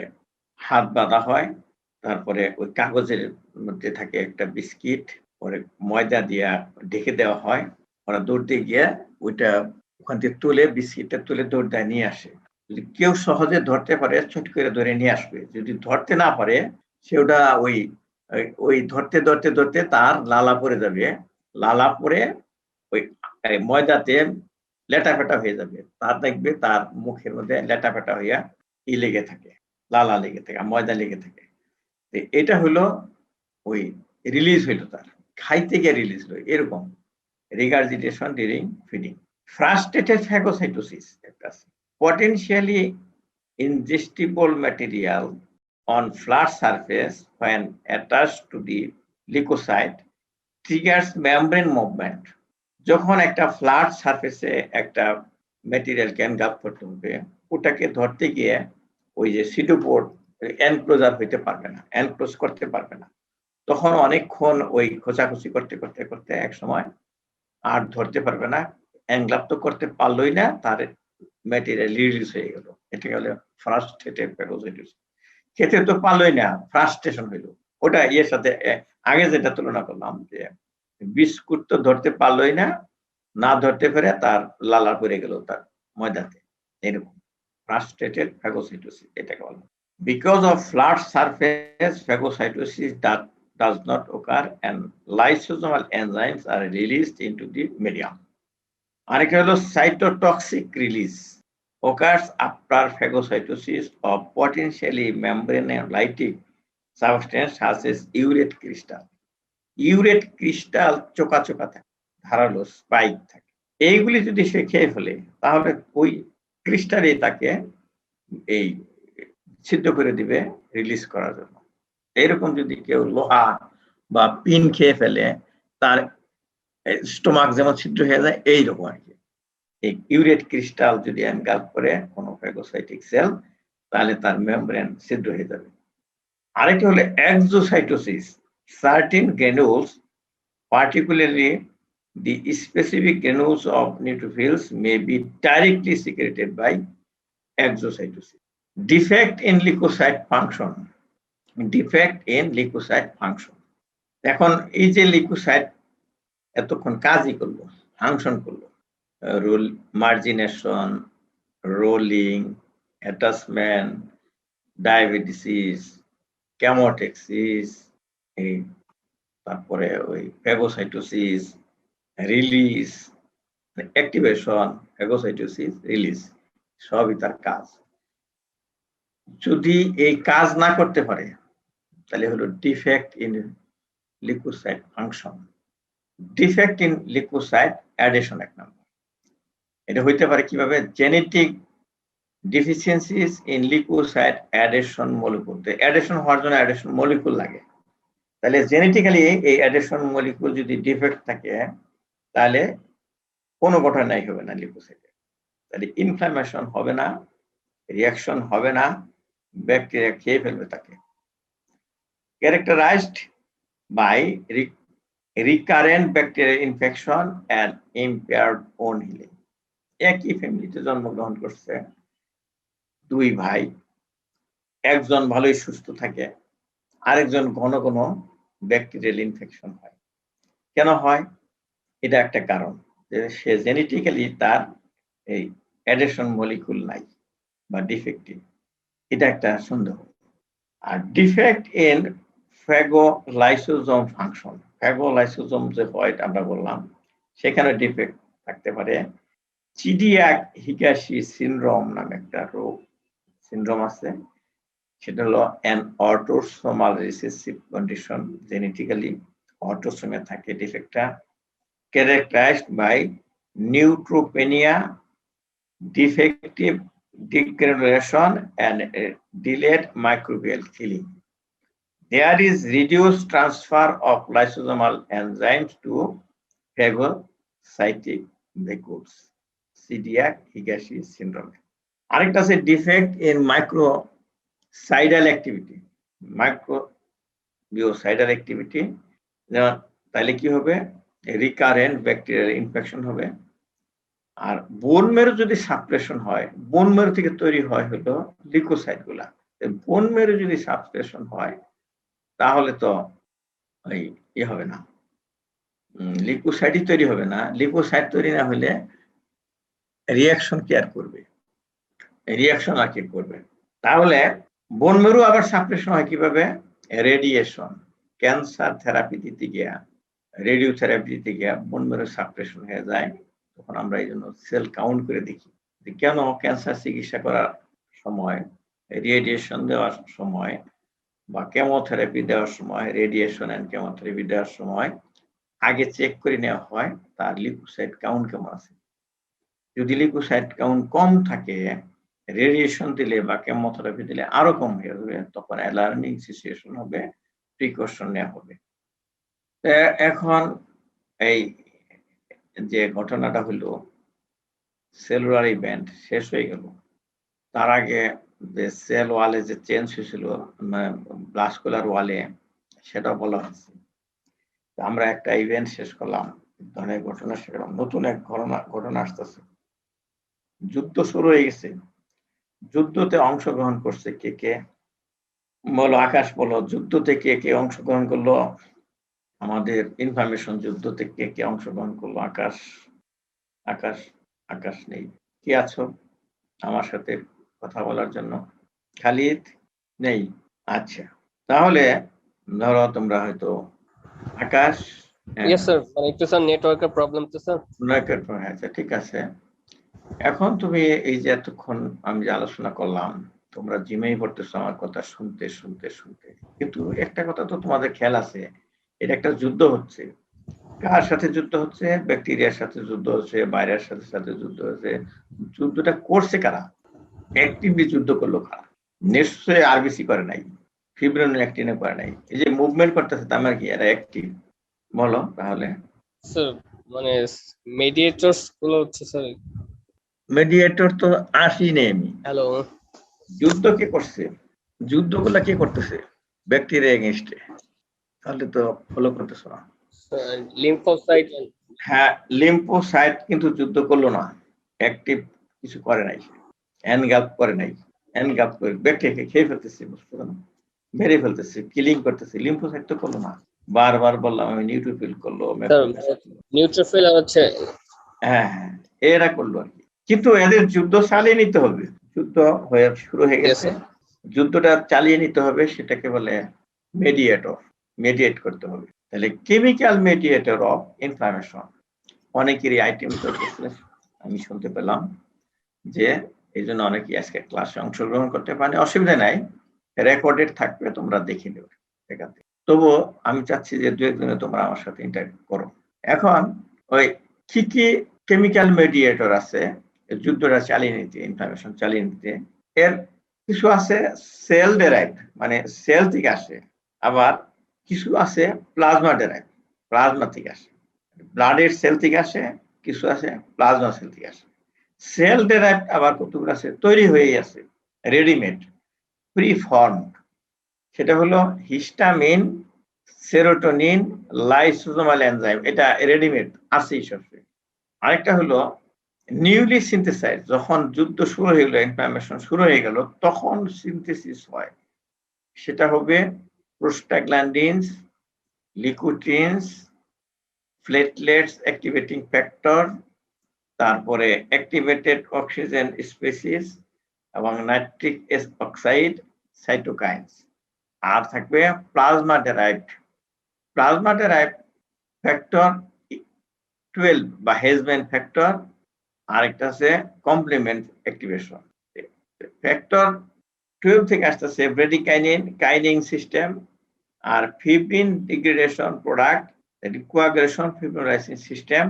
হাত বাঁধা হয়, তারপরে ওই কাগজের মধ্যে থাকে একটা বিস্কিট, পরে ময়দা দিয়া ঢেকে দেওয়া হয়, ওরা দৌড়তে গিয়ে ওইটা ওখান থেকে তুলে, বিস্কিটটা তুলে দৌড় দেয়, নিয়ে আসে। যদি কেউ সহজে ধরতে পারে, ছুট করে ধরে নিয়ে আসবে। যদি ধরতে না পারে, সেটা ওই ধরতে ধরতে ধরতে তার লালা পড়ে যাবে, লালা পড়ে ওই ময়দাতে লেটা ফেটা হয়ে যাবে, তার দেখবে তার মুখের মধ্যে লেটা ফেটা হইয়া লেগে থাকে, লালা লেগে থাকে, ময়দা লেগে থাকে। এটা হলো ওই রিলিজ হইলো, তার খাইতে গিয়ে রিলিজ হলো, এরকম regurgitation during feeding. Frustrated phagocytosis একটা আছে। Potentially ingestible material on flat surface when attached to the leukocyte triggers membrane movement. যখন একটা ফ্ল্যাট সারফেসে একটা ম্যাটেরিয়াল এনগাল্প করতে হবে, ওটাকে ধরতে গিয়ে ওই যে সিটোপোর এনক্লোজার হইতে পারবে না, এনক্লোজ করতে পারবে না, তখন অনেকক্ষণ ওই খোঁচাখুচি করতে করতে করতে এক সময় আর ধরতে পারবে না, এনগাল্প তো করতে পারলোই না, তার ম্যাটেরিয়াল রিলিজ হয়ে গেল। এটা হলো ফ্রাস্ট্রেটেড ফ্যাগোসাইটোসিস। খেতে তো পারলোই না, ফ্রাস্ট্রেশন হইলো। ওটা ইয়ের সাথে আগে যেটা তুলনা করলাম যে বিস্কুট তো ধরতে পারলোই না, না ধরতে পেরে তার লালা পড়ে গেল তার ময়দাতে, এরকম ফ্রাস্ট্রেটেড ফ্যাগোসাইটোসিস এটাকে বলে। Because of flat surface phagocytosis that does not occur and lysosomal enzymes are released into the medium. আরেকটা হলো cytotoxic release occurs after phagocytosis of potentially membranolytic substance such as urate crystal. Urate crystal চোকা চোকা থাকে, ধারালো স্পাইক থাকে। এইগুলি যদি সে খেয়ে ফেলে তাহলে ওই ক্রিস্টালই তাকে এই সিদ্ধ করে দিবে রিলিজ করার জন্য। এরকম যদি কেউ লোহা বা পিন খেয়ে ফেলে তার স্টোমাক যেমন ছিদ্র হয়ে যায়, এইরকম আর কি। এই ইউরেট ক্রিস্টাল যদি এনগাল্প করে কোনো ফ্যাগোসাইটিক সেল তাহলে তার মেমব্রেন ছিদ্র হয়ে যাবে। আরেকটি হলো exocytosis. Certain গ্র্যানুলস, particularly the specific granules of neutrophils, may be directly secreted by exocytosis. Defect in leukocyte function. Defect in leukocyte function. এখন এই যে লিউকোসাইট এতক্ষণ কাজই করলো, ফাংশন করলো, রোল মার্জিনেশন, রোলিং, অ্যাটাচমেন্ট, ডায়াবেটিস, কেমোটেক্সিস, তারপরে ওই phagocytosis, release, activation, phagocytosis, release, সবই তার কাজ। যদি এই কাজ না করতে পারে তাহলে হলো defect in leucocyte function. Defect in leucocyte adhesion এক নাম্বার। এটা হইতে পারে কিভাবে? Genetic deficiencies in leucocyte adhesion molecule. Adhesion হওয়ার জন্য অ্যাডিশন মলিকুল লাগে, তাহলে জেনেটিক্যালি এই অ্যাডিশন মলিকুল যদি ডিফেক্ট থাকে তাহলে কোনো ঘটনাই হবে না লিউকোসাইটে, তাহলে ইনফ্লামেশন হবে না, রিয়াকশন হবে না, ব্যাকটেরিয়া খেয়ে ফেলবে তাকে। Characterized by recurrent bacterial infection and impaired wound healing. একই ফ্যামিলিতে জন্মগ্রহণ করছে দুই ভাই, একজন ভালোই সুস্থ থাকে, আরেকজন ঘন ঘন ব্যাকটেরিয়াল ইনফেকশন হয়। কেন হয়? এটা একটা কারণ যে সে জেনেটিক্যালি তার এই অ্যাডিশন মলিকুল নাই বা ডিফেক্টিভ, এটা একটা সন্দেহ। আর ডিফেক্ট ইন ফ্যাগোলাইসোজোম ফাংশন, ফ্যাগোলাইসোজোম যে হয় আমরা বললাম, সেখানে ডিফেক্ট থাকতে পারে। চিডিয়াক হিগাশি সিনড্রোম নামে একটা রোগ সিনড্রোম আছে, সেটা হলো an autosomal recessive condition, genetically অটোসোমে থাকে ডিফেক্টটা, characterized by neutropenia, defective degranulation and delayed microbial killing. There is reduced transfer of lysosomal enzymes to phagocytic vacuoles, celiac Higashi syndrome. আরেকটা আছে defect in microbicidal activity, microbicidal activity, তাহলে কি হবে? রিকারেন্ট ব্যাকটেরিয়াল ইনফেকশন হবে। আর বোন মেরু যদি সাপ্রেশন হয়, বোন মেরু থেকে তৈরি হয় হলো লিউকোসাইট গুলা, বোন মেরু যদি সাপ্রেশন হয় তাহলে তো ওই হবে না, লিউকোসাইটই তৈরি হবে না। লিউকোসাইট তৈরি না হলে রিয়াকশন কি আর করবে? রিয়াকশন আর কি করবে? তাহলে বোন মেরু আবার সাপ্রেশন হয় কিভাবে? রেডিয়েশন, ক্যান্সার থেরাপি দিতে গিয়া, রেডিওথেরাপি দিতে গিয়া বোন মেরু সাপ্রেশন হয়ে যায়। তখন আমরা এই জন্য সেল কাউন্ট করে দেখি যে কেন ক্যান্সার চিকিৎসা করার সময়, রেডিয়েশন দেওয়ার সময় বা কেমোথেরাপি দেওয়ার সময়, রেডিয়েশন এন্ড কেমোথেরাপি দেওয়ার সময় আগে চেক করে নেওয়া হয় তার লিউকোসাইট কাউন্ট কেমন আছে। যদি লিউকোসাইট কাউন্ট কম থাকে, রেডিয়েশন দিলে বা কেমোথেরাপি দিলে আরো কম হয়ে যাবে, তখন অ্যালার্মিং সিচুয়েশন হবে, প্রিকশন নেওয়া হবে। এখন এই যে ঘটনাটা হলো সেলুলার ইভেন্ট শেষ হয়ে গেল, তার আগে যে সেল ওয়ালে যে চেঞ্জ হয়েছিল ভাস্কুলার ওয়ালে, সেটা বলা হচ্ছে। আমরা একটা ইভেন্ট শেষ করলাম, ধরনের ঘটনা শেষ করলাম, নতুন এক ঘটনা আসতেছে। যুদ্ধ শুরু হয়ে গেছে, যুদ্ধতে অংশগ্রহণ করছে কে কে? বলো আকাশ, বলো যুদ্ধ থেকে কে অংশগ্রহণ করলো? আমাদের ইনফরমেশন যুদ্ধ থেকে কে অংশগ্রহণ করলো? আকাশ, আকাশ, আকাশ নেই। কে আছো আমার সাথে কথা বলার জন্য? খালিদ নেই। আচ্ছা, তাহলে ধরো তোমরা হয়তো আকাশ, ইয়েস স্যার, মানে একটু স্যার নেটওয়ার্কের প্রবলেম তো স্যার। আচ্ছা ঠিক আছে। এখন তুমি এই যে এতক্ষণ আমি যে আলোচনা করলাম, তোমরা জিমেই পড়তেছো আমার কথা শুনতে শুনতে শুনতে, কিন্তু একটা কথা তো তোমাদের খেয়াল আছে, এটা একটা যুদ্ধ হচ্ছে। কার সাথে যুদ্ধ হচ্ছে? ব্যাকটেরিয়ার সাথে যুদ্ধ হচ্ছে, ভাইরাস সাথে সাথে যুদ্ধ হচ্ছে। যুদ্ধটা করছে কারা? অ্যাক্টিভলি যুদ্ধ করলো কারা? নিশ্চয়ই আরবিসি করে নাই, ফিব্রিন অ্যাক্টিনে করে নাই। এই যে মুভমেন্ট করতেছে তার মানে কি এরা অ্যাক্টিভ? বলো তাহলে। স্যার মানে মেডিয়েটরস গুলো হচ্ছে স্যার। মেডিয়েটর তো আসি নেই আমি। হ্যালো যুদ্ধ কে করছে? যুদ্ধগুলা কে করতেছে? ব্যাকটেরিয়া এগেইনস্টে। তাহলে তো ফলো করতেছ না। লিম্ফোসাইট। হ্যাঁ, লিম্ফোসাইট কিন্তু যুদ্ধ করলো না, অ্যাক্টিভ কিছু করে নাই, এনগালফ করে নাই। এনগালফ করে ব্যাকটেরিয়াকে খেয়ে ফেলতেছে, বুঝতে পারো, মেরে ফেলতেছে, কিলিং করতেছে। লিম্ফোসাইট তো করলো না। বারবার বললাম আমি, নিউট্রোফিল করলো, নিউট্রোফিল হচ্ছে। হ্যাঁ, এরা করলো আর কি। কিন্তু এদের যুদ্ধ চালিয়ে নিতে হবে। যুদ্ধ হয়ে শুরু হয়ে গেছে, যুদ্ধটা চালিয়ে নিতে হবে, সেটাকে বলে মেডিয়েটর, মেডিয়েট করতে হবে। তাহলে কেমিক্যাল মেডিয়েটর অফ ইনফ্লামেশন। অনেকেরই আইটেম চলতেছে, আমি শুনতে পেলাম, যে এই জন্য অনেকেই আজকে ক্লাসে অংশগ্রহণ করতে পারে। অসুবিধা নাই, রেকর্ডেড থাকবে, তোমরা দেখে নেবে এখান থেকে। তবুও আমি চাচ্ছি যে দু একদিনে তোমরা আমার সাথে ইন্টারেক্ট করো। এখন ওই কি কি কেমিক্যাল মেডিয়েটর আছে যুদ্ধটা চালিয়ে নিতে, ইনফ্লামেশন চালিয়ে নিতে? এর কিছু আছে সেল ডেরাইভড, মানে সেল থেকে আসে, আবার কিছু আছে প্লাজমা ডেরাইভড, প্লাজমা থেকে আসে, ব্লাডের সেল থেকে আসে, কিছু আছে প্লাজমা সেল থেকে আসে। সেল ডেরাইভড আবার কতগুলো আছে তৈরি হয়েই আছে, রেডিমেড, প্রিফর্মড। সেটা হলো হিস্টামিন, সেরোটোনিন, লাইসোজোমাল এনজাইম, এটা রেডিমেড আছেই সবচেয়ে। আরেকটা হলো নিউলি সিনথেসাইজ, যখন যুদ্ধ শুরু হয়ে গেল, ইনফ্লামেশন শুরু হয়ে গেল, তখন সিনথেসিস হয়। সেটা হবে প্রোস্টাগ্ল্যান্ডিনস, লিকুটিনস, প্লেটলেটস অ্যাক্টিভেটিং ফ্যাক্টর, তারপরে অ্যাক্টিভেটেড অক্সিজেন স্পেসিস এবং নাইট্রিক অক্সাইড, সাইটোকাইনস। আর থাকবে প্লাজমা ডেরাইভড, প্লাজমা ডেরাইভড ফ্যাক্টর 12 বা হেজম্যান ফ্যাক্টর। আরেকটা আছে কমপ্লিমেন্ট অ্যাক্টিভেশন ফ্যাক্টর 12 থেকে আসতেছে ব্রেডিকাইনিন কাইনিং সিস্টেম, আর fibrin degradation product, coagulation fibrinolysin system.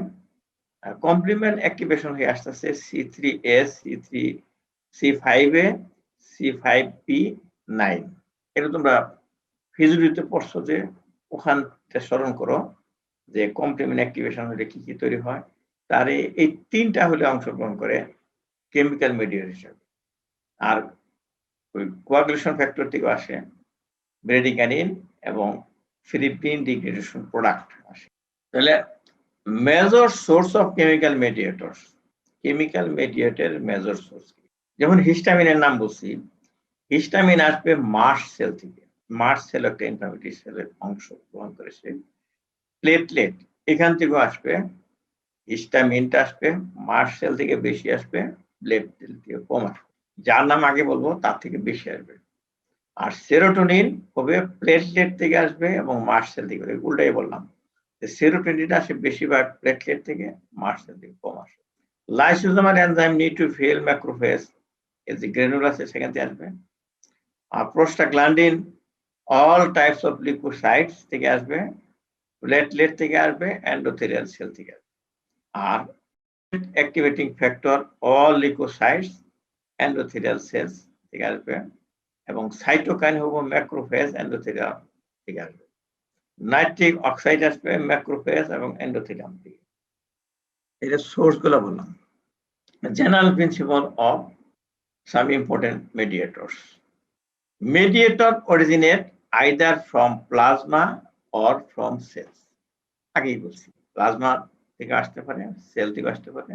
আর কমপ্লিমেন্ট অ্যাক্টিভেশন হয়ে আসতেছে C3S, C5A, C5P9। এটা তোমরা ফিজিওলজিতে পড়ছো, যে ওখানটা স্মরণ করো যে কমপ্লিমেন্ট অ্যাক্টিভেশন হলে কি কি তৈরি হয়। তার এই তিনটা হলে অংশগ্রহণ করে কেমিক্যাল মেডিয়েটর হিসেবে। আর ওই কোয়াগুলেশন ফ্যাক্টর থেকে আসে ব্রেডিকাইনিন এবং ফিলিপিন ডিগ্রেডেশন প্রোডাক্ট আসে। তাহলে major source of chemical mediators, chemical mediator major source, যেমন হিস্টামিনের নাম বলছি, হিস্টামিন আসবে মাস্ট সেল থেকে। মাস্ট সেল একটা ইনফ্লামেটরি সেলের অংশ গ্রহণ করেছে। প্লেটলেট এখান থেকেও আসবে, হিস্টামিনটা আসবে মাস্ট সেল থেকে বেশি আসবে, ব্লেড সেল থেকে কম আসবে। যার নাম আগে বলবো তার থেকে বেশি আসবে। আর সেরোটোনিন হবে প্লেটলেট থেকে আসবে এবং মাস্ট সেল থেকে, উল্টাই বললাম, সেরোটোনিনটা আসে বেশিরভাগ প্লেটলেট থেকে, মাস্ট সেল থেকে কম আসে। লাইসোজোমাল এনজাইম নিউট্রোফিল ম্যাক্রোফেজ, এই যে গ্রেনুল আছে সেখান থেকে আসবে। আর prostaglandin all types of leucocytes থেকে আসবে, প্লেটলেট থেকে আসবে, এন্ডোথেলিয়াল সেল থেকে আসবে। আর activating factor all leucocytes, endothelial cells থেকে আসবে, এবং সাইটোকাইন হবে ম্যাক্রোফেজ, এন্ডোথেলিয়াম থেকে আসবে। নাইট্রিক অক্সাইড আসবে ম্যাক্রোফেজ এবং এন্ডোথেলিয়াম থেকে। এটা সোর্স গুলো বললাম। General principle of some important mediators. Mediator originate either from plasma or from cells. আগেই বলছি, প্লাজমা থেকে আসতে পারে, সেল থেকে আসতে পারে।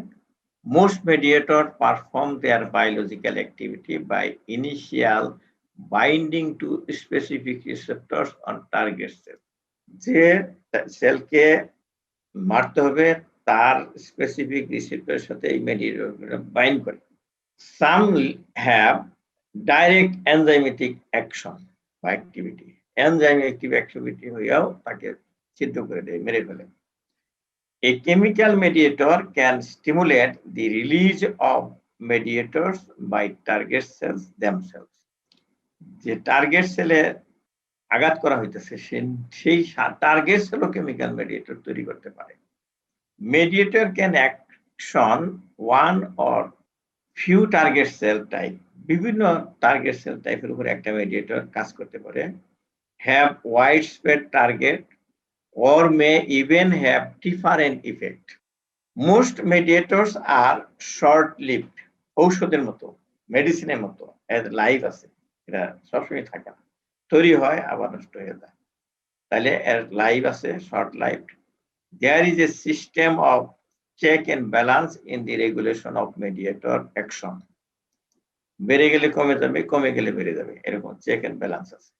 Most mediator perform their biological activity by initial binding to specific receptors on target cell. যে সেলকে মারতে হবে তার স্পেসিফিক রিসেপ্টরের সাথে এই মেডিয়েটর বাইন্ড করে। Some have direct enzymatic action বা activity. Enzyme active activity হইয়াও তাকে সিদ্ধ করে দেয়, মেরে ফেলে। A chemical mediator can stimulate the release of mediators by target cells themselves. যে টার্গেট সেলে আঘাত করা হইতেছে সেই টার্গেট সেলও কেমিক্যাল মেডিয়েটর তৈরি করতে পারে। Mediator can action one or few target cell type. বিভিন্ন টার্গেট সেল টাইপের উপর একটা মেডিয়েটর কাজ করতে পারে। Have widespread target or may even have different effect. Most mediators are short-lived. ঔষধের মতো, মেডিসিনের মতো, এর লাইফ আছে, এটা সবসময় থাকে না, তৈরি হয় আবার নষ্ট হয়ে যায়, তাহলে এর লাইফ আছে, short life. There is a system of check and balance in the regulation of mediator action. বেড়ে গেলে কমে যাবে, কমে গেলে বেড়ে যাবে, এরকম চেক এন্ড ব্যালেন্স আছে।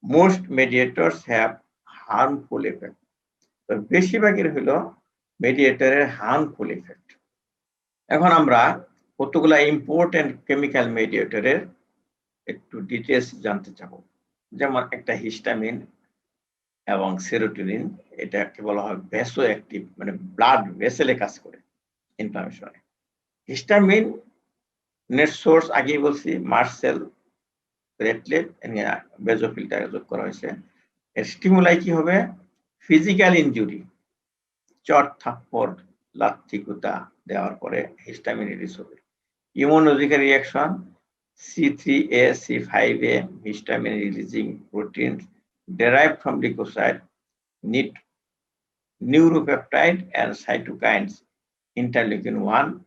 Most mediators have harmful effect. তো বেশিরভাগের হলো মেডিয়েটরের হার্মফুল ইফেক্ট। এখন আমরা কতগুলা ইম্পর্টেন্ট কেমিক্যাল মেডিয়েটরের একটু ডিটেলস জানতে চাবো। যেমন একটা হিস্টামিন এবং সেরোটোনিন, এটাকে বলা হয় ভ্যাসো অ্যাক্টিভ, মানে ব্লাড ভেসেলে কাজ করে ইনফ্লামেশনে। হিস্টামিন নেট সোর্স আগেই বলছি, মার্সেল, রেটলেট, বেজোফিলটা যোগ করা হয়েছে। এর স্টিমুলাই কি হবে? ফিজিক্যাল ইনজুরি, চট থাপ্পড় লাথি কুতা দেওয়ার পরে হিস্টামিন রিলিজ হবে। Immunological reaction, C3A, C5A histamine releasing proteins derived from leukocyte need neuropeptide and cytokines interleukin 1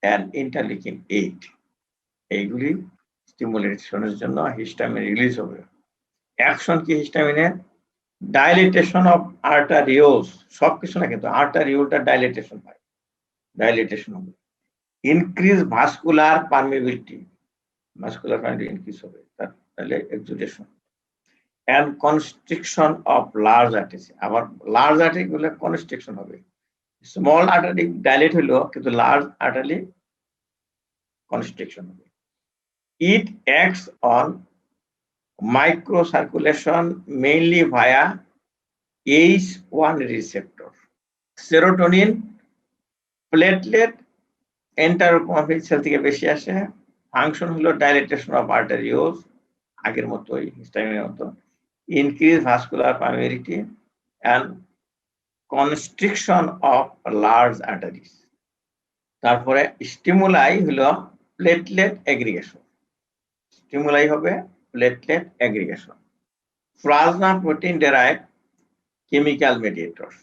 and interleukin 8. এইগুলি স্টিমুলেশনের জন্য হিস্টামিন রিলিজ হবে। অ্যাকশন কি হিস্টামিনের? ডাইলেটেশন অফ আর্টারিওলস, সবকিছু না কিন্তু আর্টারিওলটা ডাইলেটেশন হয়, ডাইলেটেশন হবে। Increase vascular permeability, vascular permeability increase হবে, তাহলে exudation. And constriction of large artery, আবার লার্জ আর্টারি গুলো কনস্ট্রিকশন হবে। স্মল আর্টারি ডাইলেট হলো কিন্তু লার্জ আর্টারি কনস্ট্রিকশন হবে। It acts on microcirculation mainly via H1 receptor. Serotonin, platelet, enterochromatic cell থেকে বেশি আসে, ফাংশন হলো ডাইলেটেশন অফ আর্টারিওলস, আগের মতোই হিস্টামিনের মতো, increase vascular permeability and constriction of large arteries. তারপরে স্টিমুলাই হলো প্লেটলেট এগ্রিগেশন, স্টিমুলাই হবে platelet aggregation. Plasma protein derived chemical mediators,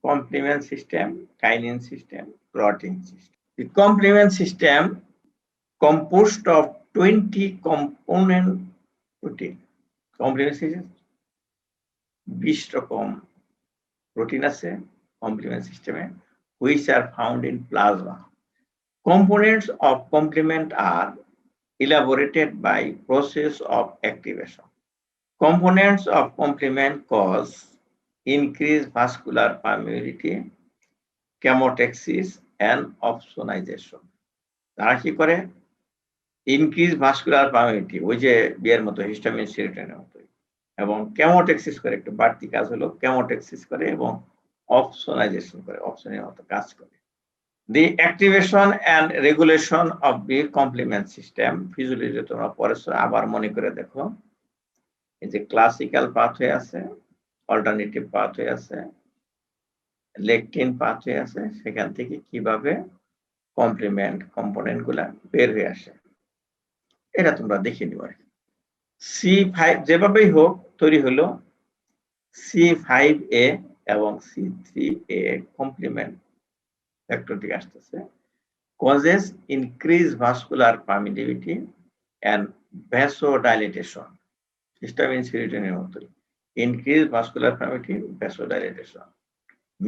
complement system, kinase system, clotting system. The complement system composed of 20 component protein. Complement system 20 রকম protein আছে complement system which are found in plasma. Components of complement are elaborated by process of activation. Components of complement cause increased vascular permeability, chemotaxis and opsonization. তারা কি করে? ইনক্রিজ ভাস্কুলার পারমিবিলিটি, ওই যে বিয়ের মতো হিস্টামিন সেরোটোনিনের মতো, এবং কেমোটেক্সিস করে, একটু বাড়তি কাজ হলো কেমোটেক্সিস করে এবং অপসোনাইজেশন করে, অপশনের মতো কাজ করে। The activation and regulation of the complement system, physiology তোমরা পড়েছো, আবার মনে করে দেখো। এই যে ক্লাসিক্যাল পাথওয়ে আছে, অল্টারনেটিভ পাথওয়ে আছে, লেকটিন পাথওয়ে আছে, সেখান থেকে কিভাবে কমপ্লিমেন্ট কম্পোনেন্ট গুলা বের হয়ে আসে এটা তোমরা দেখে নিও। C5 যেভাবেই হোক তৈরি হলো C5A এবং C3A কমপ্লিমেন্ট ফ্যাক্টর থেকে আসতেছে, causes increased vascular permeability and vasodilatation. Histamine serotonin মতোই increased vascular permeability, vasodilatation,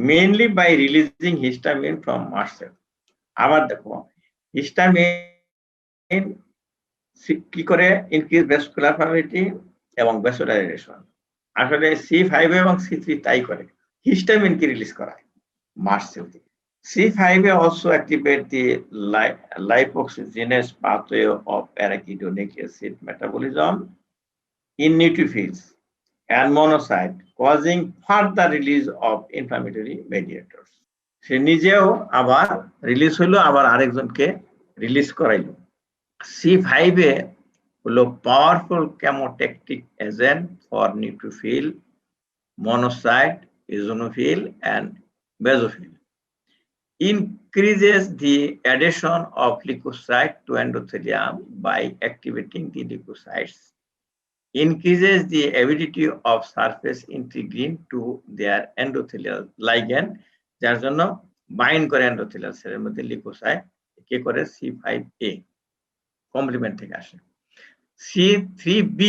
mainly by releasing histamine from mast cell. আবার দেখো হিস্টামিন কি করে? ইনক্রিজ ভ্যাসকুলার পারমিটিভিটি এবং ভ্যাসোডাইলেশন। আসলে C5 এবং C3 তাই করে, হিস্টামিনকে রিলিজ করায় মাস্ট সেল থেকে। C5 also activate the lipoxygenase pathway of arachidonic acid metabolism in neutrophils and monocyte, causing further release of inflammatory mediators. সে নিজেও আবার রিলিজ হলো, আবার আরেকজনকে রিলিজ করাইলো। C5 হলো powerful chemotactic agent for neutrophil, monocyte, eosinophil and basophil. Increases the addition of leukocyte to endothelium by activating the leukocytes. Increases the ability of surface integrin to their endothelial ligand, যার জন্য বাইন্ড করে এন্ডোথেলিয়াল সেলের মধ্যে লিউকোসাইট, কে করে? C5a কমপ্লিমেন্ট থেকে আসে। C3b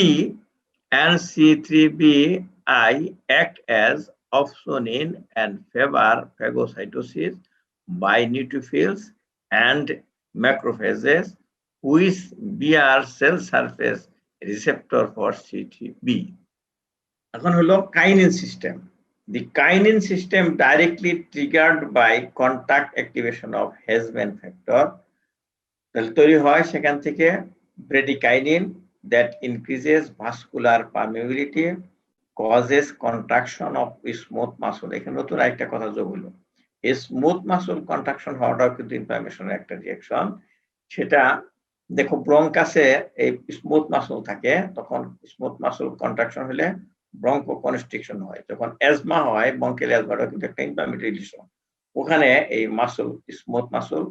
and C3bi act as opsonin and favor phagocytosis by neutrophils and macrophages, which bear cell surface receptor for C3b. এখন হলো কাইনিন system. The kinin system directly triggered by contact activation of Hezman factor তাহলে তৈরি হয় সেখান থেকে bradykinin that increases vascular permeability, causes contraction of smooth muscle. এখানে নতুন একটা কথা যোগ হলো, স্মুথ মাসল কন্ট্রাকশন হওয়াটাও কিন্তু ইনফ্লামেশনের একটা রিঅ্যাকশন। সেটা দেখো ব্রঙ্কাসে এই স্মুথ মাসল থাকে, তখন স্মুথ মাসল কন্ট্রাকশন হলে ব্রঙ্কো কনস্ট্রিকশন হয়। যখন অ্যাজমা হয়, ব্রঙ্কিয়াল অ্যাজমাটা কিন্তু একটা ইনফ্লামেটরি রিলেশন, ওখানে এই মাসল স্মুথ মাসল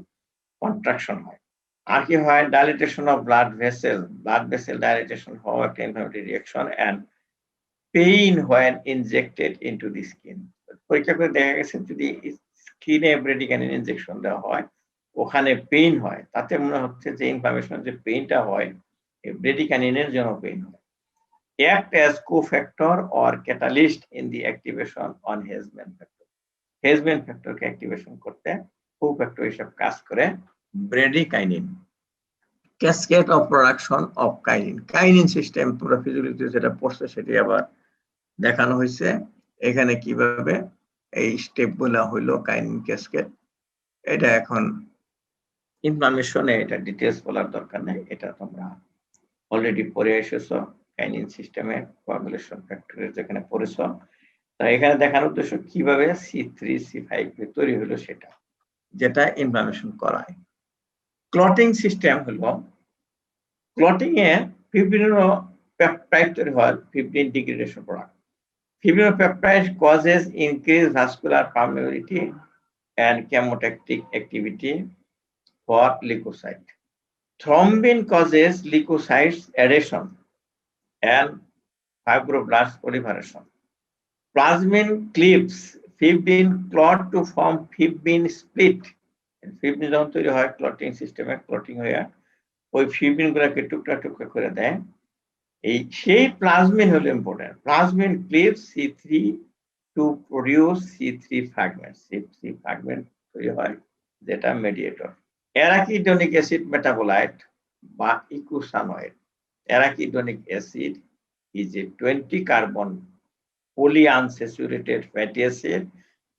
কন্ট্রাকশন হয়। আর কি হয়? Dilatation of blood vessel dilatation হওয়া একটা inflammatory reaction and pain when injected into the skin. পরীক্ষা করে দেখা গেছে যদি স্কিনে ব্রেডিকাইনিন ইনজেকশন দেওয়া হয়, ওখানে পেইন হয়, তাতে মনে হচ্ছে যে ইনফ্লামেশন যে পেইনটা হয় এই ব্রেডিকাইনিনের জন্য পেইন হয়। Act as cofactor or catalyst in the activation on Hezman factor. Hezman factor কে অ্যাক্টিভেশন করতে কোফ্যাক্টর হিসেবে কাজ করে bradykinin. Cascade of production of kinin, kinin system তোমরা ফিজিওলজিতে যেটা পড়ছে সেটি আবার দেখানো হয়েছে এখানে কিভাবে এই স্টেপ গুলা হইলো কাইনিন ক্যাসকেড। এটা এখন ইনফ্লামেশনে এটা ডিটেইলস বলার দরকার নেই, এটা তোমরা অলরেডি পড়ে এসেছো কাইনিন সিস্টেমে কোয়াগুলেশন ফ্যাক্টরের যেখানে পড়েছো। তো এখানে দেখানোর উদ্দেশ্য কিভাবে C3 C5 তৈরি হলো সেটা, যেটা ইনফ্লামেশন করায়। ক্লটিং সিস্টেম হলো, ক্লটিং এ বিভিন্ন পেপটাইড তৈরি হয়, fibrin degradation product. Fibrin peptide causes increased vascular permeability and chemotactic activity for leukocyte. Thrombin causes leukocytes adhesion and fibroblast proliferation. Plasmin cleaves fibrin clot to form fibrin split. Fibrin যখন তৈরি হয় ক্লটিং সিস্টেমে, ক্লটিং হয়ে ওই ফিব্রিন গুলাকে টুকরা টুকরা করে দেয়। এই সেই প্লাজমিন হলো important. Plasmin cleaves C3 to produce C3 fragment. C3 fragment তৈরি হয় যেটা মেডিয়েটর। অ্যারাকিডোনিক অ্যাসিড মেটাবোলাইট বা eicosanoid. Arachidonic acid is a 20 carbon polyunsaturated fatty acid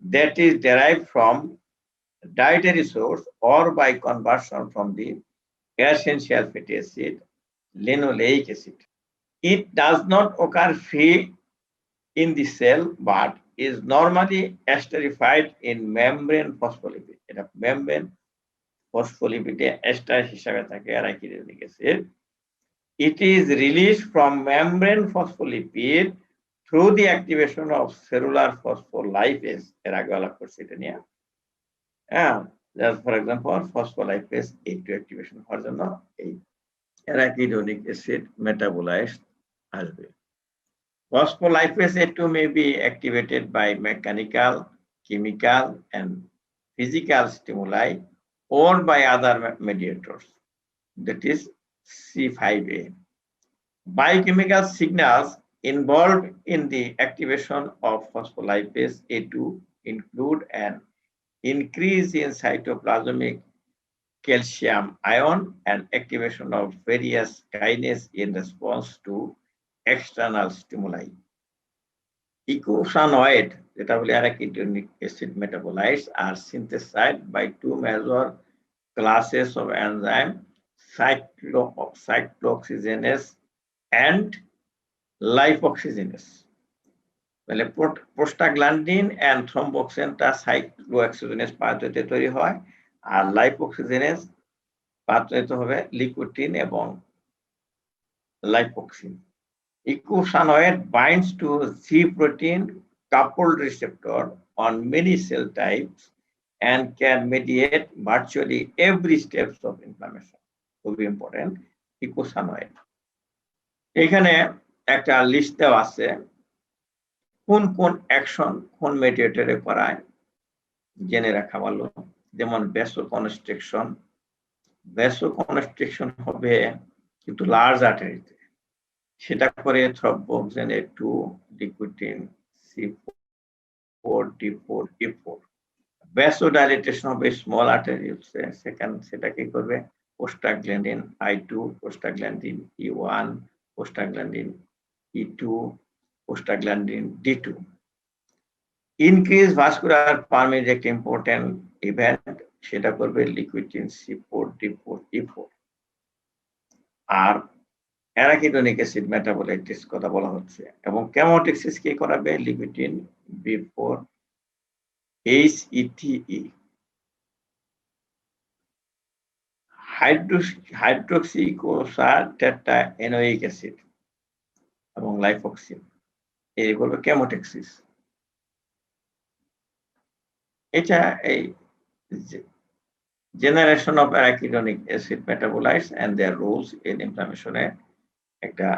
that is derived from dietary source or by conversion from the essential fatty acid linoleic acid. It does not occur free in the cell but is normally esterified in membrane phospholipid. এটা membrane phospholipid ester হিসাবে থাকে arachidonic acid. It is released from membrane phospholipid through the activation of cellular phospholipase. এর আগে আলাপ করছি এটা নিয়ে। Just for example, phospholipase A2 activation হওয়ার জন্য এই arachidonic acid metabolized আসবে। Phospholipase A2 may be activated by mechanical, chemical, and physical stimuli or by other mediators, that is C5a. Biochemical signals involved in the activation of phospholipase A2 include an increase in cytoplasmic calcium ion and activation of various kinase in response to external stimuli. Eicosanoid, যেটা বলে arachidonic acid metabolites, are synthesized by two major classes of enzyme, cyclooxygenase and lipoxygenase. তাহলে প্রোস্টাগ্ল্যান্ডিন এন্ড থ্রম্বোক্সিনটা সাইক্লোঅক্সিজেনেজ পাথওয়েতে তৈরি হয়, আর লাইপোক্সিজেনেজ পাথওয়েতে হবে লিকুটিন এবং লাইপোক্সিন। Eicosanoid binds to G protein coupled receptor on many cell types and can mediate virtually every steps of inflammation. Very important. Eicosanoid. এখানে একটা লিস্ট দেওয়া আছে কোন কোন অ্যাকশন কোন মেডিয়েটরে করায়, জেনে রাখা ভালো। যেমন ভ্যাসোকনস্ট্রিকশন হবে কিন্তু লার্জ আর্টারিতে, সেটা করে থ্রম্বোক্সিনেজ 2, লিকুটিন, C4, D4, E4। ভ্যাসোডাইলেটেশন হবে স্মল আর্টারিতে, সেটা কি করবে prostaglandin I2, prostaglandin E1, prostaglandin E2, prostaglandin D2. Increased vascular permeability একটা ইম্পর্টেন্ট ইভেন্ট, সেটা করবে লিকুইটিন C4, D4, E4। আর অ্যারাকিডোনিক অ্যাসিড মেটাবোলাইটিস কথা বলা হচ্ছে, এবং কেমোটেক্সিস কি করাবে লিকুইটিন B4 HETE। হাইড্রোক্সিকোসাটেট্রাএনোয়িক অ্যাসিড এবং লাইফোক্সিন এইগুলো কেমোটেক্সিস। এটা এই generation of arachidonic acid metabolites and their roles in ইনফ্লামেশনে একটা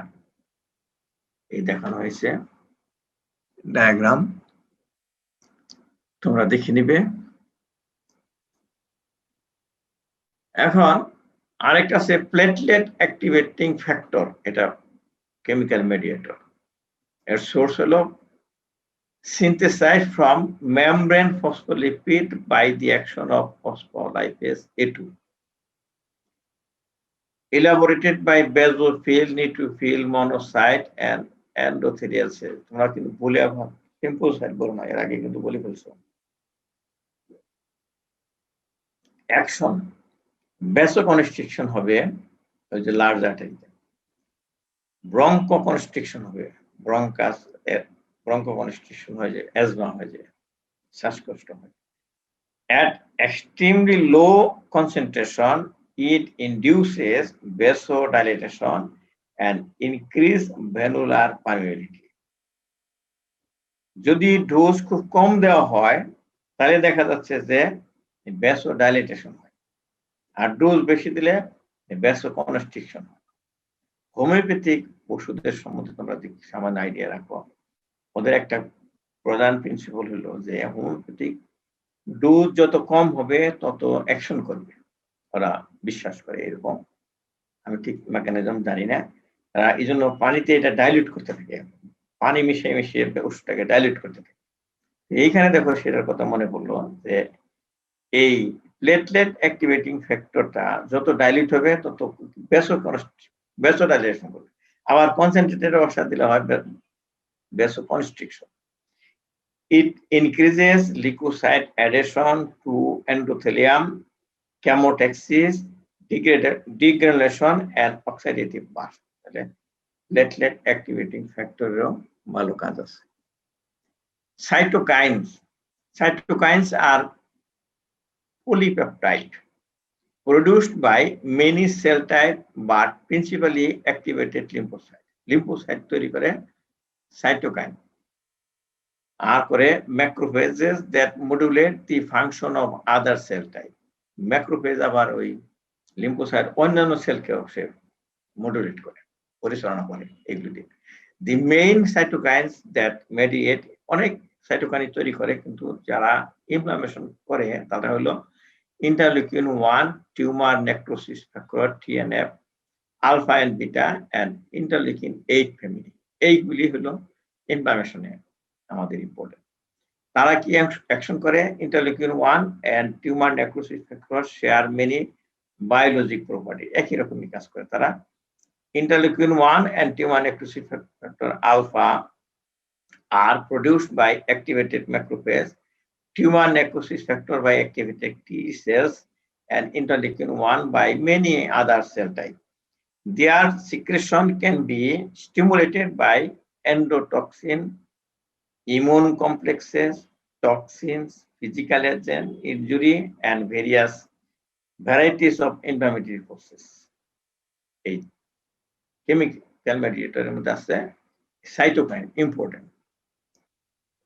এই দেখানো হয়েছে ডায়াগ্রাম, তোমরা দেখে নিবে। এখন আরেকটা আছে প্লেটলেট অ্যাক্টিভেটিং ফ্যাক্টর, এটা কেমিক্যাল মেডিয়েটর। এর সোর্স হলো synthesized from membrane phospholipid by the action of phospholipase A2, elaborated by basophil, neutrophil, monocyte and endothelial cells। তোমরা কিন্তু বলে সিম্পল সাইড বলো না, এর আগে কিন্তু বলে ফেলছো। অ্যাকশন ভ্যাসোকনস্ট্রিকশন হবে ওই যে লার্জ আর্টারিতে, ব্রঙ্কোকনস্ট্রিকশন হবে ব্রঙ্কোকনস্ট্রিকশন হয় যে অ্যাজমা হয় যে শ্বাসকষ্ট হয়। At extremely low concentration, it induces vasodilation and increase venular permeability. যদি ডোজ খুব কম দেওয়া হয় তাহলে দেখা যাচ্ছে যে ভ্যাসোডাইলেটেশন হয়, আর ডোজ বেশি দিলে ভ্যাসোকনস্ট্রিকশন হয়। হোমিওপ্যাথিক ওষুধের সম্বন্ধে তোমরা সামান্য আইডিয়া রাখো, ওদের একটা প্রধান প্রিন্সিপাল হলো যে হোমিওপ্যাথিক ডোজ যত কম হবে তত অ্যাকশন করবে, ওরা বিশ্বাস করে এরকম। আমি ঠিক মেকানিজম জানি না, তারা এই জন্য পানিতে এটা ডাইলিউট করতে থাকে, পানি মিশিয়ে মিশিয়ে ওষুধটাকে ডাইলিউট করতে থাকে। এইখানে দেখো সেটার কথা মনে পড়লো যে এই প্লেটলেট অ্যাক্টিভেটিং ফ্যাক্টরটা যত ডাইলিউট হবে তত ভ্যাসোডাইলেশন করবে। আবার কনসেন্ট্রেটেড অবস্থা দিলে হয় vasoconstriction. It increases leukocyte adhesion to endothelium, chemotaxis, degranulation and oxidative burst. Platelet activating factor ভালো কাজ আছে। Cytokines are polypeptide produced by many cell type but principally activated lymphocyte. Lymphocyte তৈরি করে cytokine। আর করে macrophages that modulate the function of other cell type. Macrophage আবার ওই লিম্ফোসাইট অন্যান্য সেলকেও সে মডুলেট করে, পরিচালনা করে এগুলো দিয়ে। The main cytokines that mediate, অনেক সাইটোকাইন তৈরি করে, কিন্তু যারা ইনফ্লামেশন করে তারা হলো interleukin 1, tumour necrosis factor TNF, alpha and beta and interleukin 8 family. এইগুলি হলো ইনফ্লামেশনে আমাদের ইম্পর্টেন্ট। তারা কি অ্যাকশন করে? Interleukin 1 and tumour necrosis factor share many biologic property একই রকমই কাজ করে তারা। Interleukin 1 and T1 necrosis factor alpha are produced by activated macrophage, T1 necrosis factor by activated T cells, and interleukin 1 by many other cell types. Their secretion can be stimulated by endotoxin, immune complexes, toxins, physical agent, injury, and various varieties of inflammatory forces. এই কেমিক্যাল মেডিয়েটরের মধ্যে আছে সাইটোকাইন ইম্পর্টেন্ট।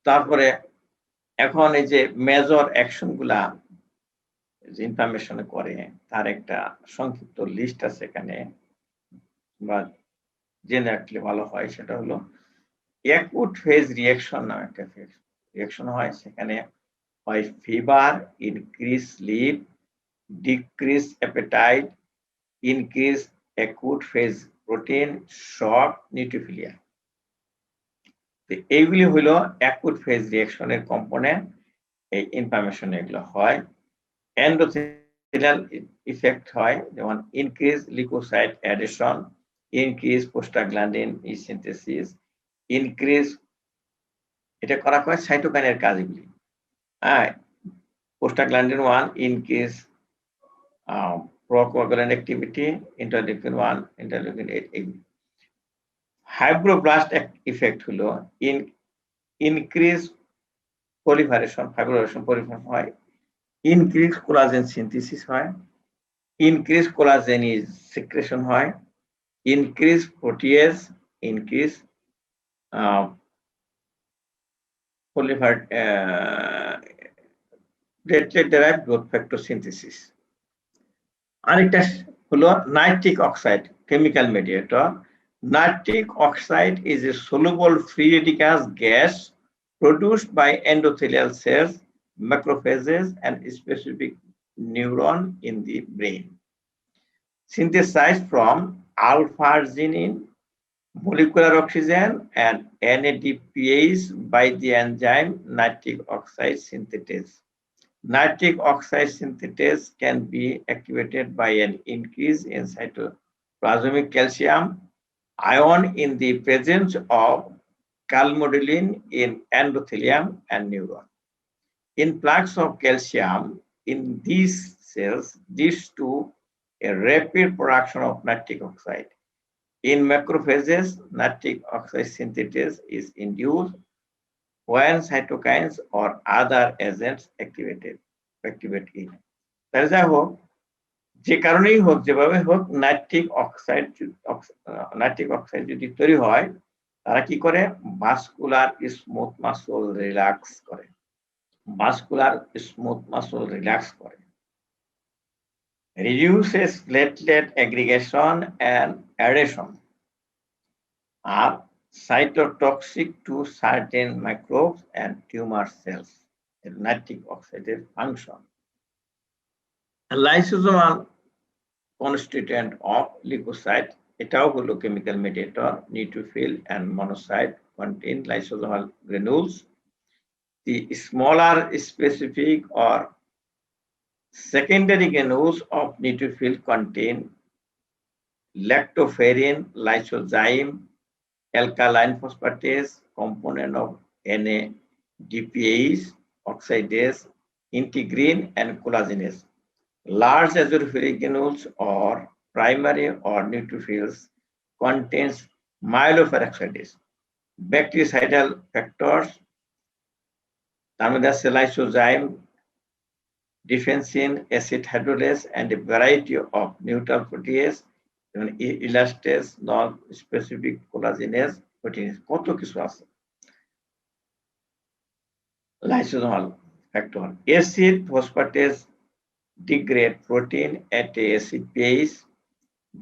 তারপরে এখন এই যে মেজর অ্যাকশন গুলা ইনফরমেশনে করে তার একটা সংক্ষিপ্ত লিস্ট আছে এখানে, বা জেনে রাখলে ভালো হয়। সেটা হলো অ্যাকুট ফেজ রিঅ্যাকশন নামে একটা রিঅ্যাকশন হয়। সেখানে হয় fever, increase sleep, decrease appetite, increase acute phase protein, shock, neutrophilia. এইগুলি হলো অ্যাকুট ফেজ রিঅ্যাকশনের কম্পোনেন্ট। এই ইনফরমেশন এগুলো হয়। এন্ডোথেলিয়াল ইফেক্ট হয়, যেমন increase leucocyte adhesion, increase prostaglandin synthesis, increase, এটা করা হয় সাইটোকাইনের কাজগুলি। Prostaglandin 1 increase procoagulant activity, interleukin 1, interleukin 8। Fibroblast effect হলো ইনক্রিজ proliferation, fibrillation proliferation হয়, increase collagen synthesis হয়, increase collagen is secretion হয়, increase protease, increase platelet derived growth factor synthesis. আরেকটা হলো nitric oxide chemical mediator. Nitric oxide is a soluble free radicals gas produced by endothelial cells, macrophages, and specific neuron in the brain. Synthesized from alpha-arginine, molecular oxygen, and NADPase by the enzyme nitric oxide synthetase. Nitric oxide synthetase can be activated by an increase in cytoplasmic calcium ion in the presence of calmodulin in endothelium and neuron. Influx of calcium in these cells leads to a rapid production of nitric oxide. In macrophages, nitric oxide synthetase is induced when cytokines or other agents activate it. তাহলে যাই হোক, যে কারণেই হোক, যেভাবে হোক, নাইট্রিক অক্সাইড যদি তৈরি হয়, তারা কি করে? ভাস্কুলার স্মুথ মাসল রিল্যাক্স করে, reduces platelet aggregation and adhesion, are cytotoxic to certain microbes and tumor cells. Nitric oxide function. A lysosomal constituent of leukocyte, এটাও হলো chemical mediator. Neutrophil and monocyte contain lysosomal granules. The smaller specific or secondary granules of neutrophil contain lactoferrin, lysozyme, alkaline phosphatase, component of NADPase, oxidase, integrin, and collagenase. Large azurophilic granules or primary or neutrophils contains myeloperoxidase, bactericidal factors, lysozyme, defensin, acid hydrolase, and a variety of neutral protease, elastase, non-specific collagenase, proteins. কত কিছু আছে lysosomal factor. Acid phosphatase degrade protein at a acid base.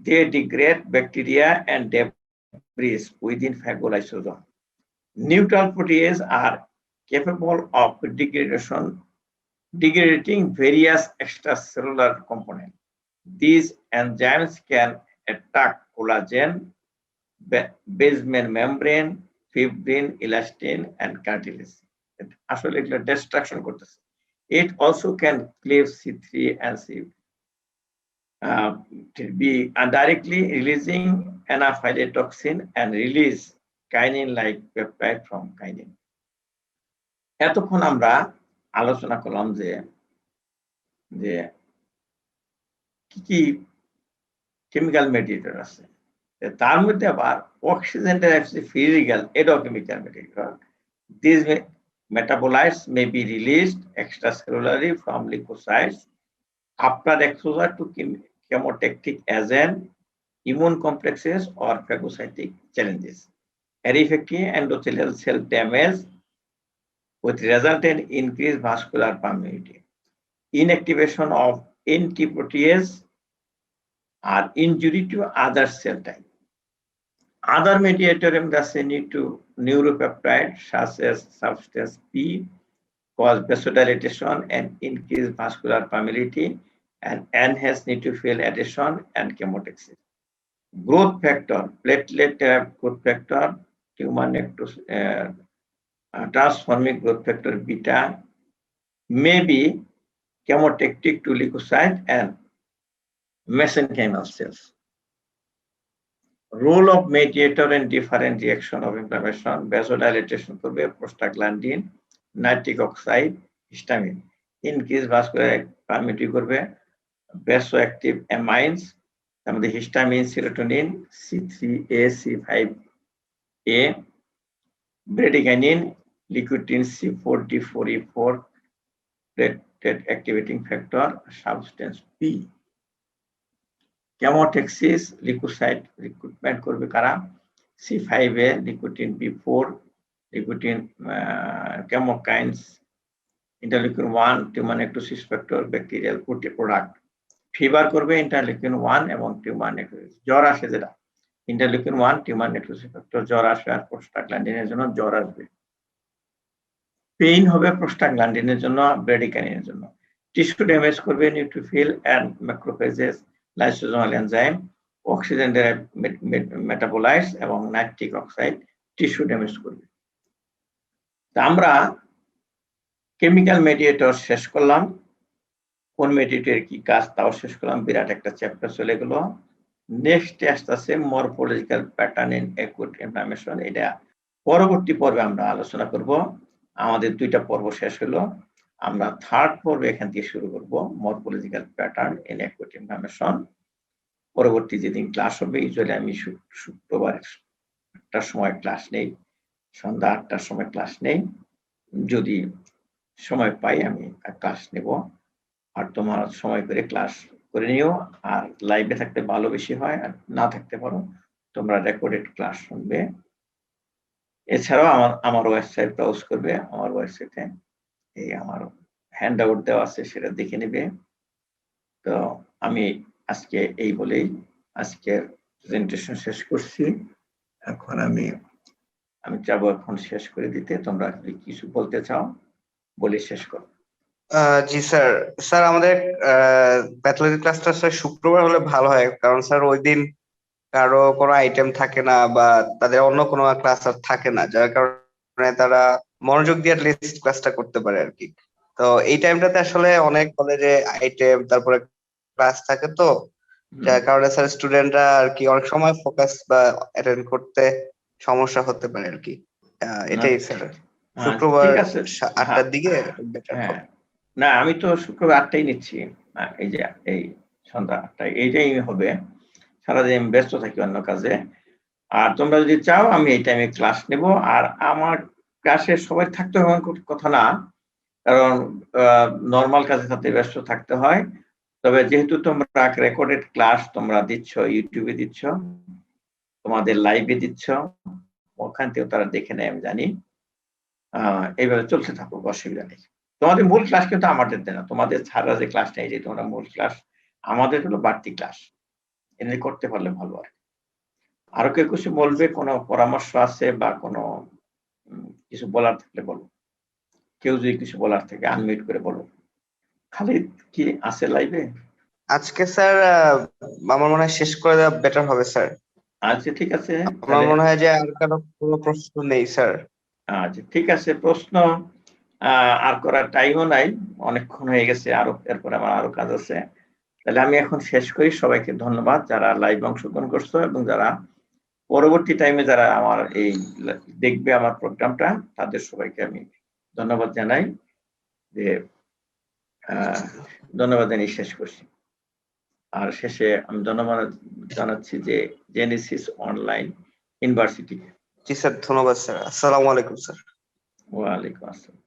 They degrade bacteria and debris within phagolysosome. Neutral proteases are capable of degrading various extracellular components. These enzymes can attack collagen, basement membrane, fibrin, elastin, and cartilage. আসলে এগুলো destruction করতেছে. It also can cleave C3 and to be directly releasing anaphylatoxin and release kinin-like peptide from kinin. এতক্ষণ আমরা আলোচনা করলাম যে কি কি কেমিক্যাল মেডিয়েটর আছে, তার মধ্যে আবার অক্সিজেন ফ্রি রেডিক্যাল এটাও chemical mediator. These metabolites may be released extracellularly from leukocytes after exposure to chemotactic agent, immune complexes, or phagocytic challenges. Affecting endothelial cell damage with resultant increased vascular permeability, inactivation of NT protease, or injury to other cell type. Other mediators need to neuropeptide such as substance P cause vasodilatation and increase vascular permeability and enhance neutrophil adhesion and chemotaxis. Growth factor, platelet growth factor, tumor transforming growth factor beta may be chemotactic to leukocyte and mesenchymal cells. Role of mediator in different reaction of inflammation, vasodilatation করবে, prostaglandin, nitric oxide, histamine, increase vascular permeability করবে, vasoactive amines, আমাদের histamine, serotonin, C3A, C5A, bradykinin, leukotriene, C4D4E4, platelet activating factor, substance P. Chemotaxis, leukocyte recruitment করবে কারা, C5A, leukotriene B4, leukotriene chemokines, interleukin 1, tumor necrosis factor, bacterial product. Fever করবে ইন্টারলিউকিন 1 এবং টিউমার নেক্রোসিস। জ্বর আসে যেটা ইন্টারলিউকিন 1, টিউমার নেক্রোসিস ফ্যাক্টর জ্বর আসবে, আর প্রোস্টাগ্ল্যান্ডিনের জন্য জ্বর আসবে। পেইন হবে প্রোস্টাগ্ল্যান্ডিনের জন্য, ব্রেডিকাইনিনের জন্য। টিস্যু ড্যামেজ করবে neutrophil and macrophages, lysosomal enzyme, oxygen metabolites এবং নাইট্রিক অক্সাইড টিস্যু ড্যামেজ করবে। আমরা কেমিক্যাল মেডিয়েটর শেষ করলাম, কোন মেডিয়েটর কি কাজ তাও শেষ করলাম, বিরাট একটা চ্যাপ্টার চলে গেল। নেক্সট আসতেছে morphological pattern in acute inflammation. এটা পরবর্তী পর্বে আমরা আলোচনা করব। আমাদের 2টা পর্ব শেষ হলো, আমরা 3rd পর্বে এখান থেকে শুরু করব, morphological pattern in acute inflammation. পরবর্তী যেদিন ক্লাস হবে, ইউজুয়ালি আমি শুক্রবার 8টার সময় ক্লাস নেই, সন্ধ্যা 8টার সময় ক্লাস নেই। যদি সময় পাই আমি ক্লাস নেব, আর তোমার সময় করে ক্লাস করে নিও। আর লাইভে থাকতে ভালো বেশি হয়, আর না থাকতে পারো তোমরা রেকর্ডেড ক্লাস শুনবে। এছাড়াও আমার ওয়েবসাইট ব্রাউজ করবে, আমার ওয়েবসাইটে এই আমার হ্যান্ড আউট দেওয়া আছে, সেটা দেখে নেবে। তো আমি আজকে এই বলেই আজকের প্রেজেন্টেশন শেষ করছি। এখন আমি চাবো এখন শেষ করে দিতে। তোমরা যদি কিছু বলতে চাও বলে শেষ করো। জি স্যার। স্যার আমাদের প্যাথোলজি ক্লাসটা স্যার শুক্রবার হলে ভালো হয়, কারণ স্যার ওই দিন কারো কোনো আইটেম থাকে না বা তাদের অন্য কোনো ক্লাস আর থাকে না, যার কারণে তারা মনোযোগ দিয়ে লিস্ট ক্লাসটা করতে পারে আর কি। তো এই টাইমটাতে আসলে অনেক কলেজে আইটেম তারপরে ক্লাস থাকে, তো যার কারণে স্যার স্টুডেন্টরা আর কি অনেক সময় ফোকাস বা অ্যাটেন্ড করতে সমস্যা হতে পারে আর কি। এটাই স্যার, শুক্রবার 8টার দিকে বেটার হবে। না, আমি তো শুক্রবার 8টাই নিচ্ছি, এই যে এই সন্ধ্যা 8টায় এইটাই হবে। সারাদিন ব্যস্ত থাকি অন্য কাজে। আর তোমরা যদি চাও আমি এই টাইমে ক্লাস নেব। আর আমার ক্লাসে সবাই থাকতে হবে কথা না, কারণ নর্মাল কাজে সাথে ব্যস্ত থাকতে হয়। তবে যেহেতু তোমরা রেকর্ডেড ক্লাস তোমরা দিচ্ছ, ইউটিউবে দিচ্ছ, তোমাদের লাইভে দিচ্ছ, ওখান থেকে তারা দেখে নেয় আমি জানি। এইভাবে চলতে থাকুক, অসুবিধা নেই। তোমাদের মূল ক্লাস কিন্তু আমাদের দেয় না, তোমাদের ছাড়া যে ক্লাস নেই, যে তোমরা মূল ক্লাস, আমাদের হলো বাড়তি ক্লাস, এনে করতে পারলে ভালো হয়। আরো কেউ কিছু বলবে, কোনো পরামর্শ আছে বা কোনো কিছু বলার থাকলে বলো। কেউ যদি কিছু বলার থাকে আনমিউট করে বলো। খালিদ কি আছে লাইভে? আজকে স্যার আমার মনে হয় শেষ করে দেওয়া বেটার হবে স্যার। আচ্ছা ঠিক আছে, আমার মনে হয় যে আর কোনো প্রশ্ন নেই স্যার। আচ্ছা ঠিক আছে, প্রশ্ন আর করার টাইমও নাই, অনেকক্ষণ হয়ে গেছে, আরো এরপরে আমার আরো কাজ আছে। তাহলে আমি এখন শেষ করি। সবাইকে ধন্যবাদ যারা লাইভ অংশগ্রহণ করছো এবং যারা পরবর্তী টাইমে যারা আমার এই দেখবে আমার প্রোগ্রামটা, তাদের সবাইকে আমি ধন্যবাদ জানাই। যে ধন্যবাদ জানিয়ে শেষ করছি। আর শেষে আমি ধন্যবাদ জানাচ্ছি যে জেনেসিস অনলাইন ইউনিভার্সিটি। জি স্যার, ধন্যবাদ স্যার। আসসালামু আলাইকুম স্যার। ওয়ালাইকুম আসসালাম।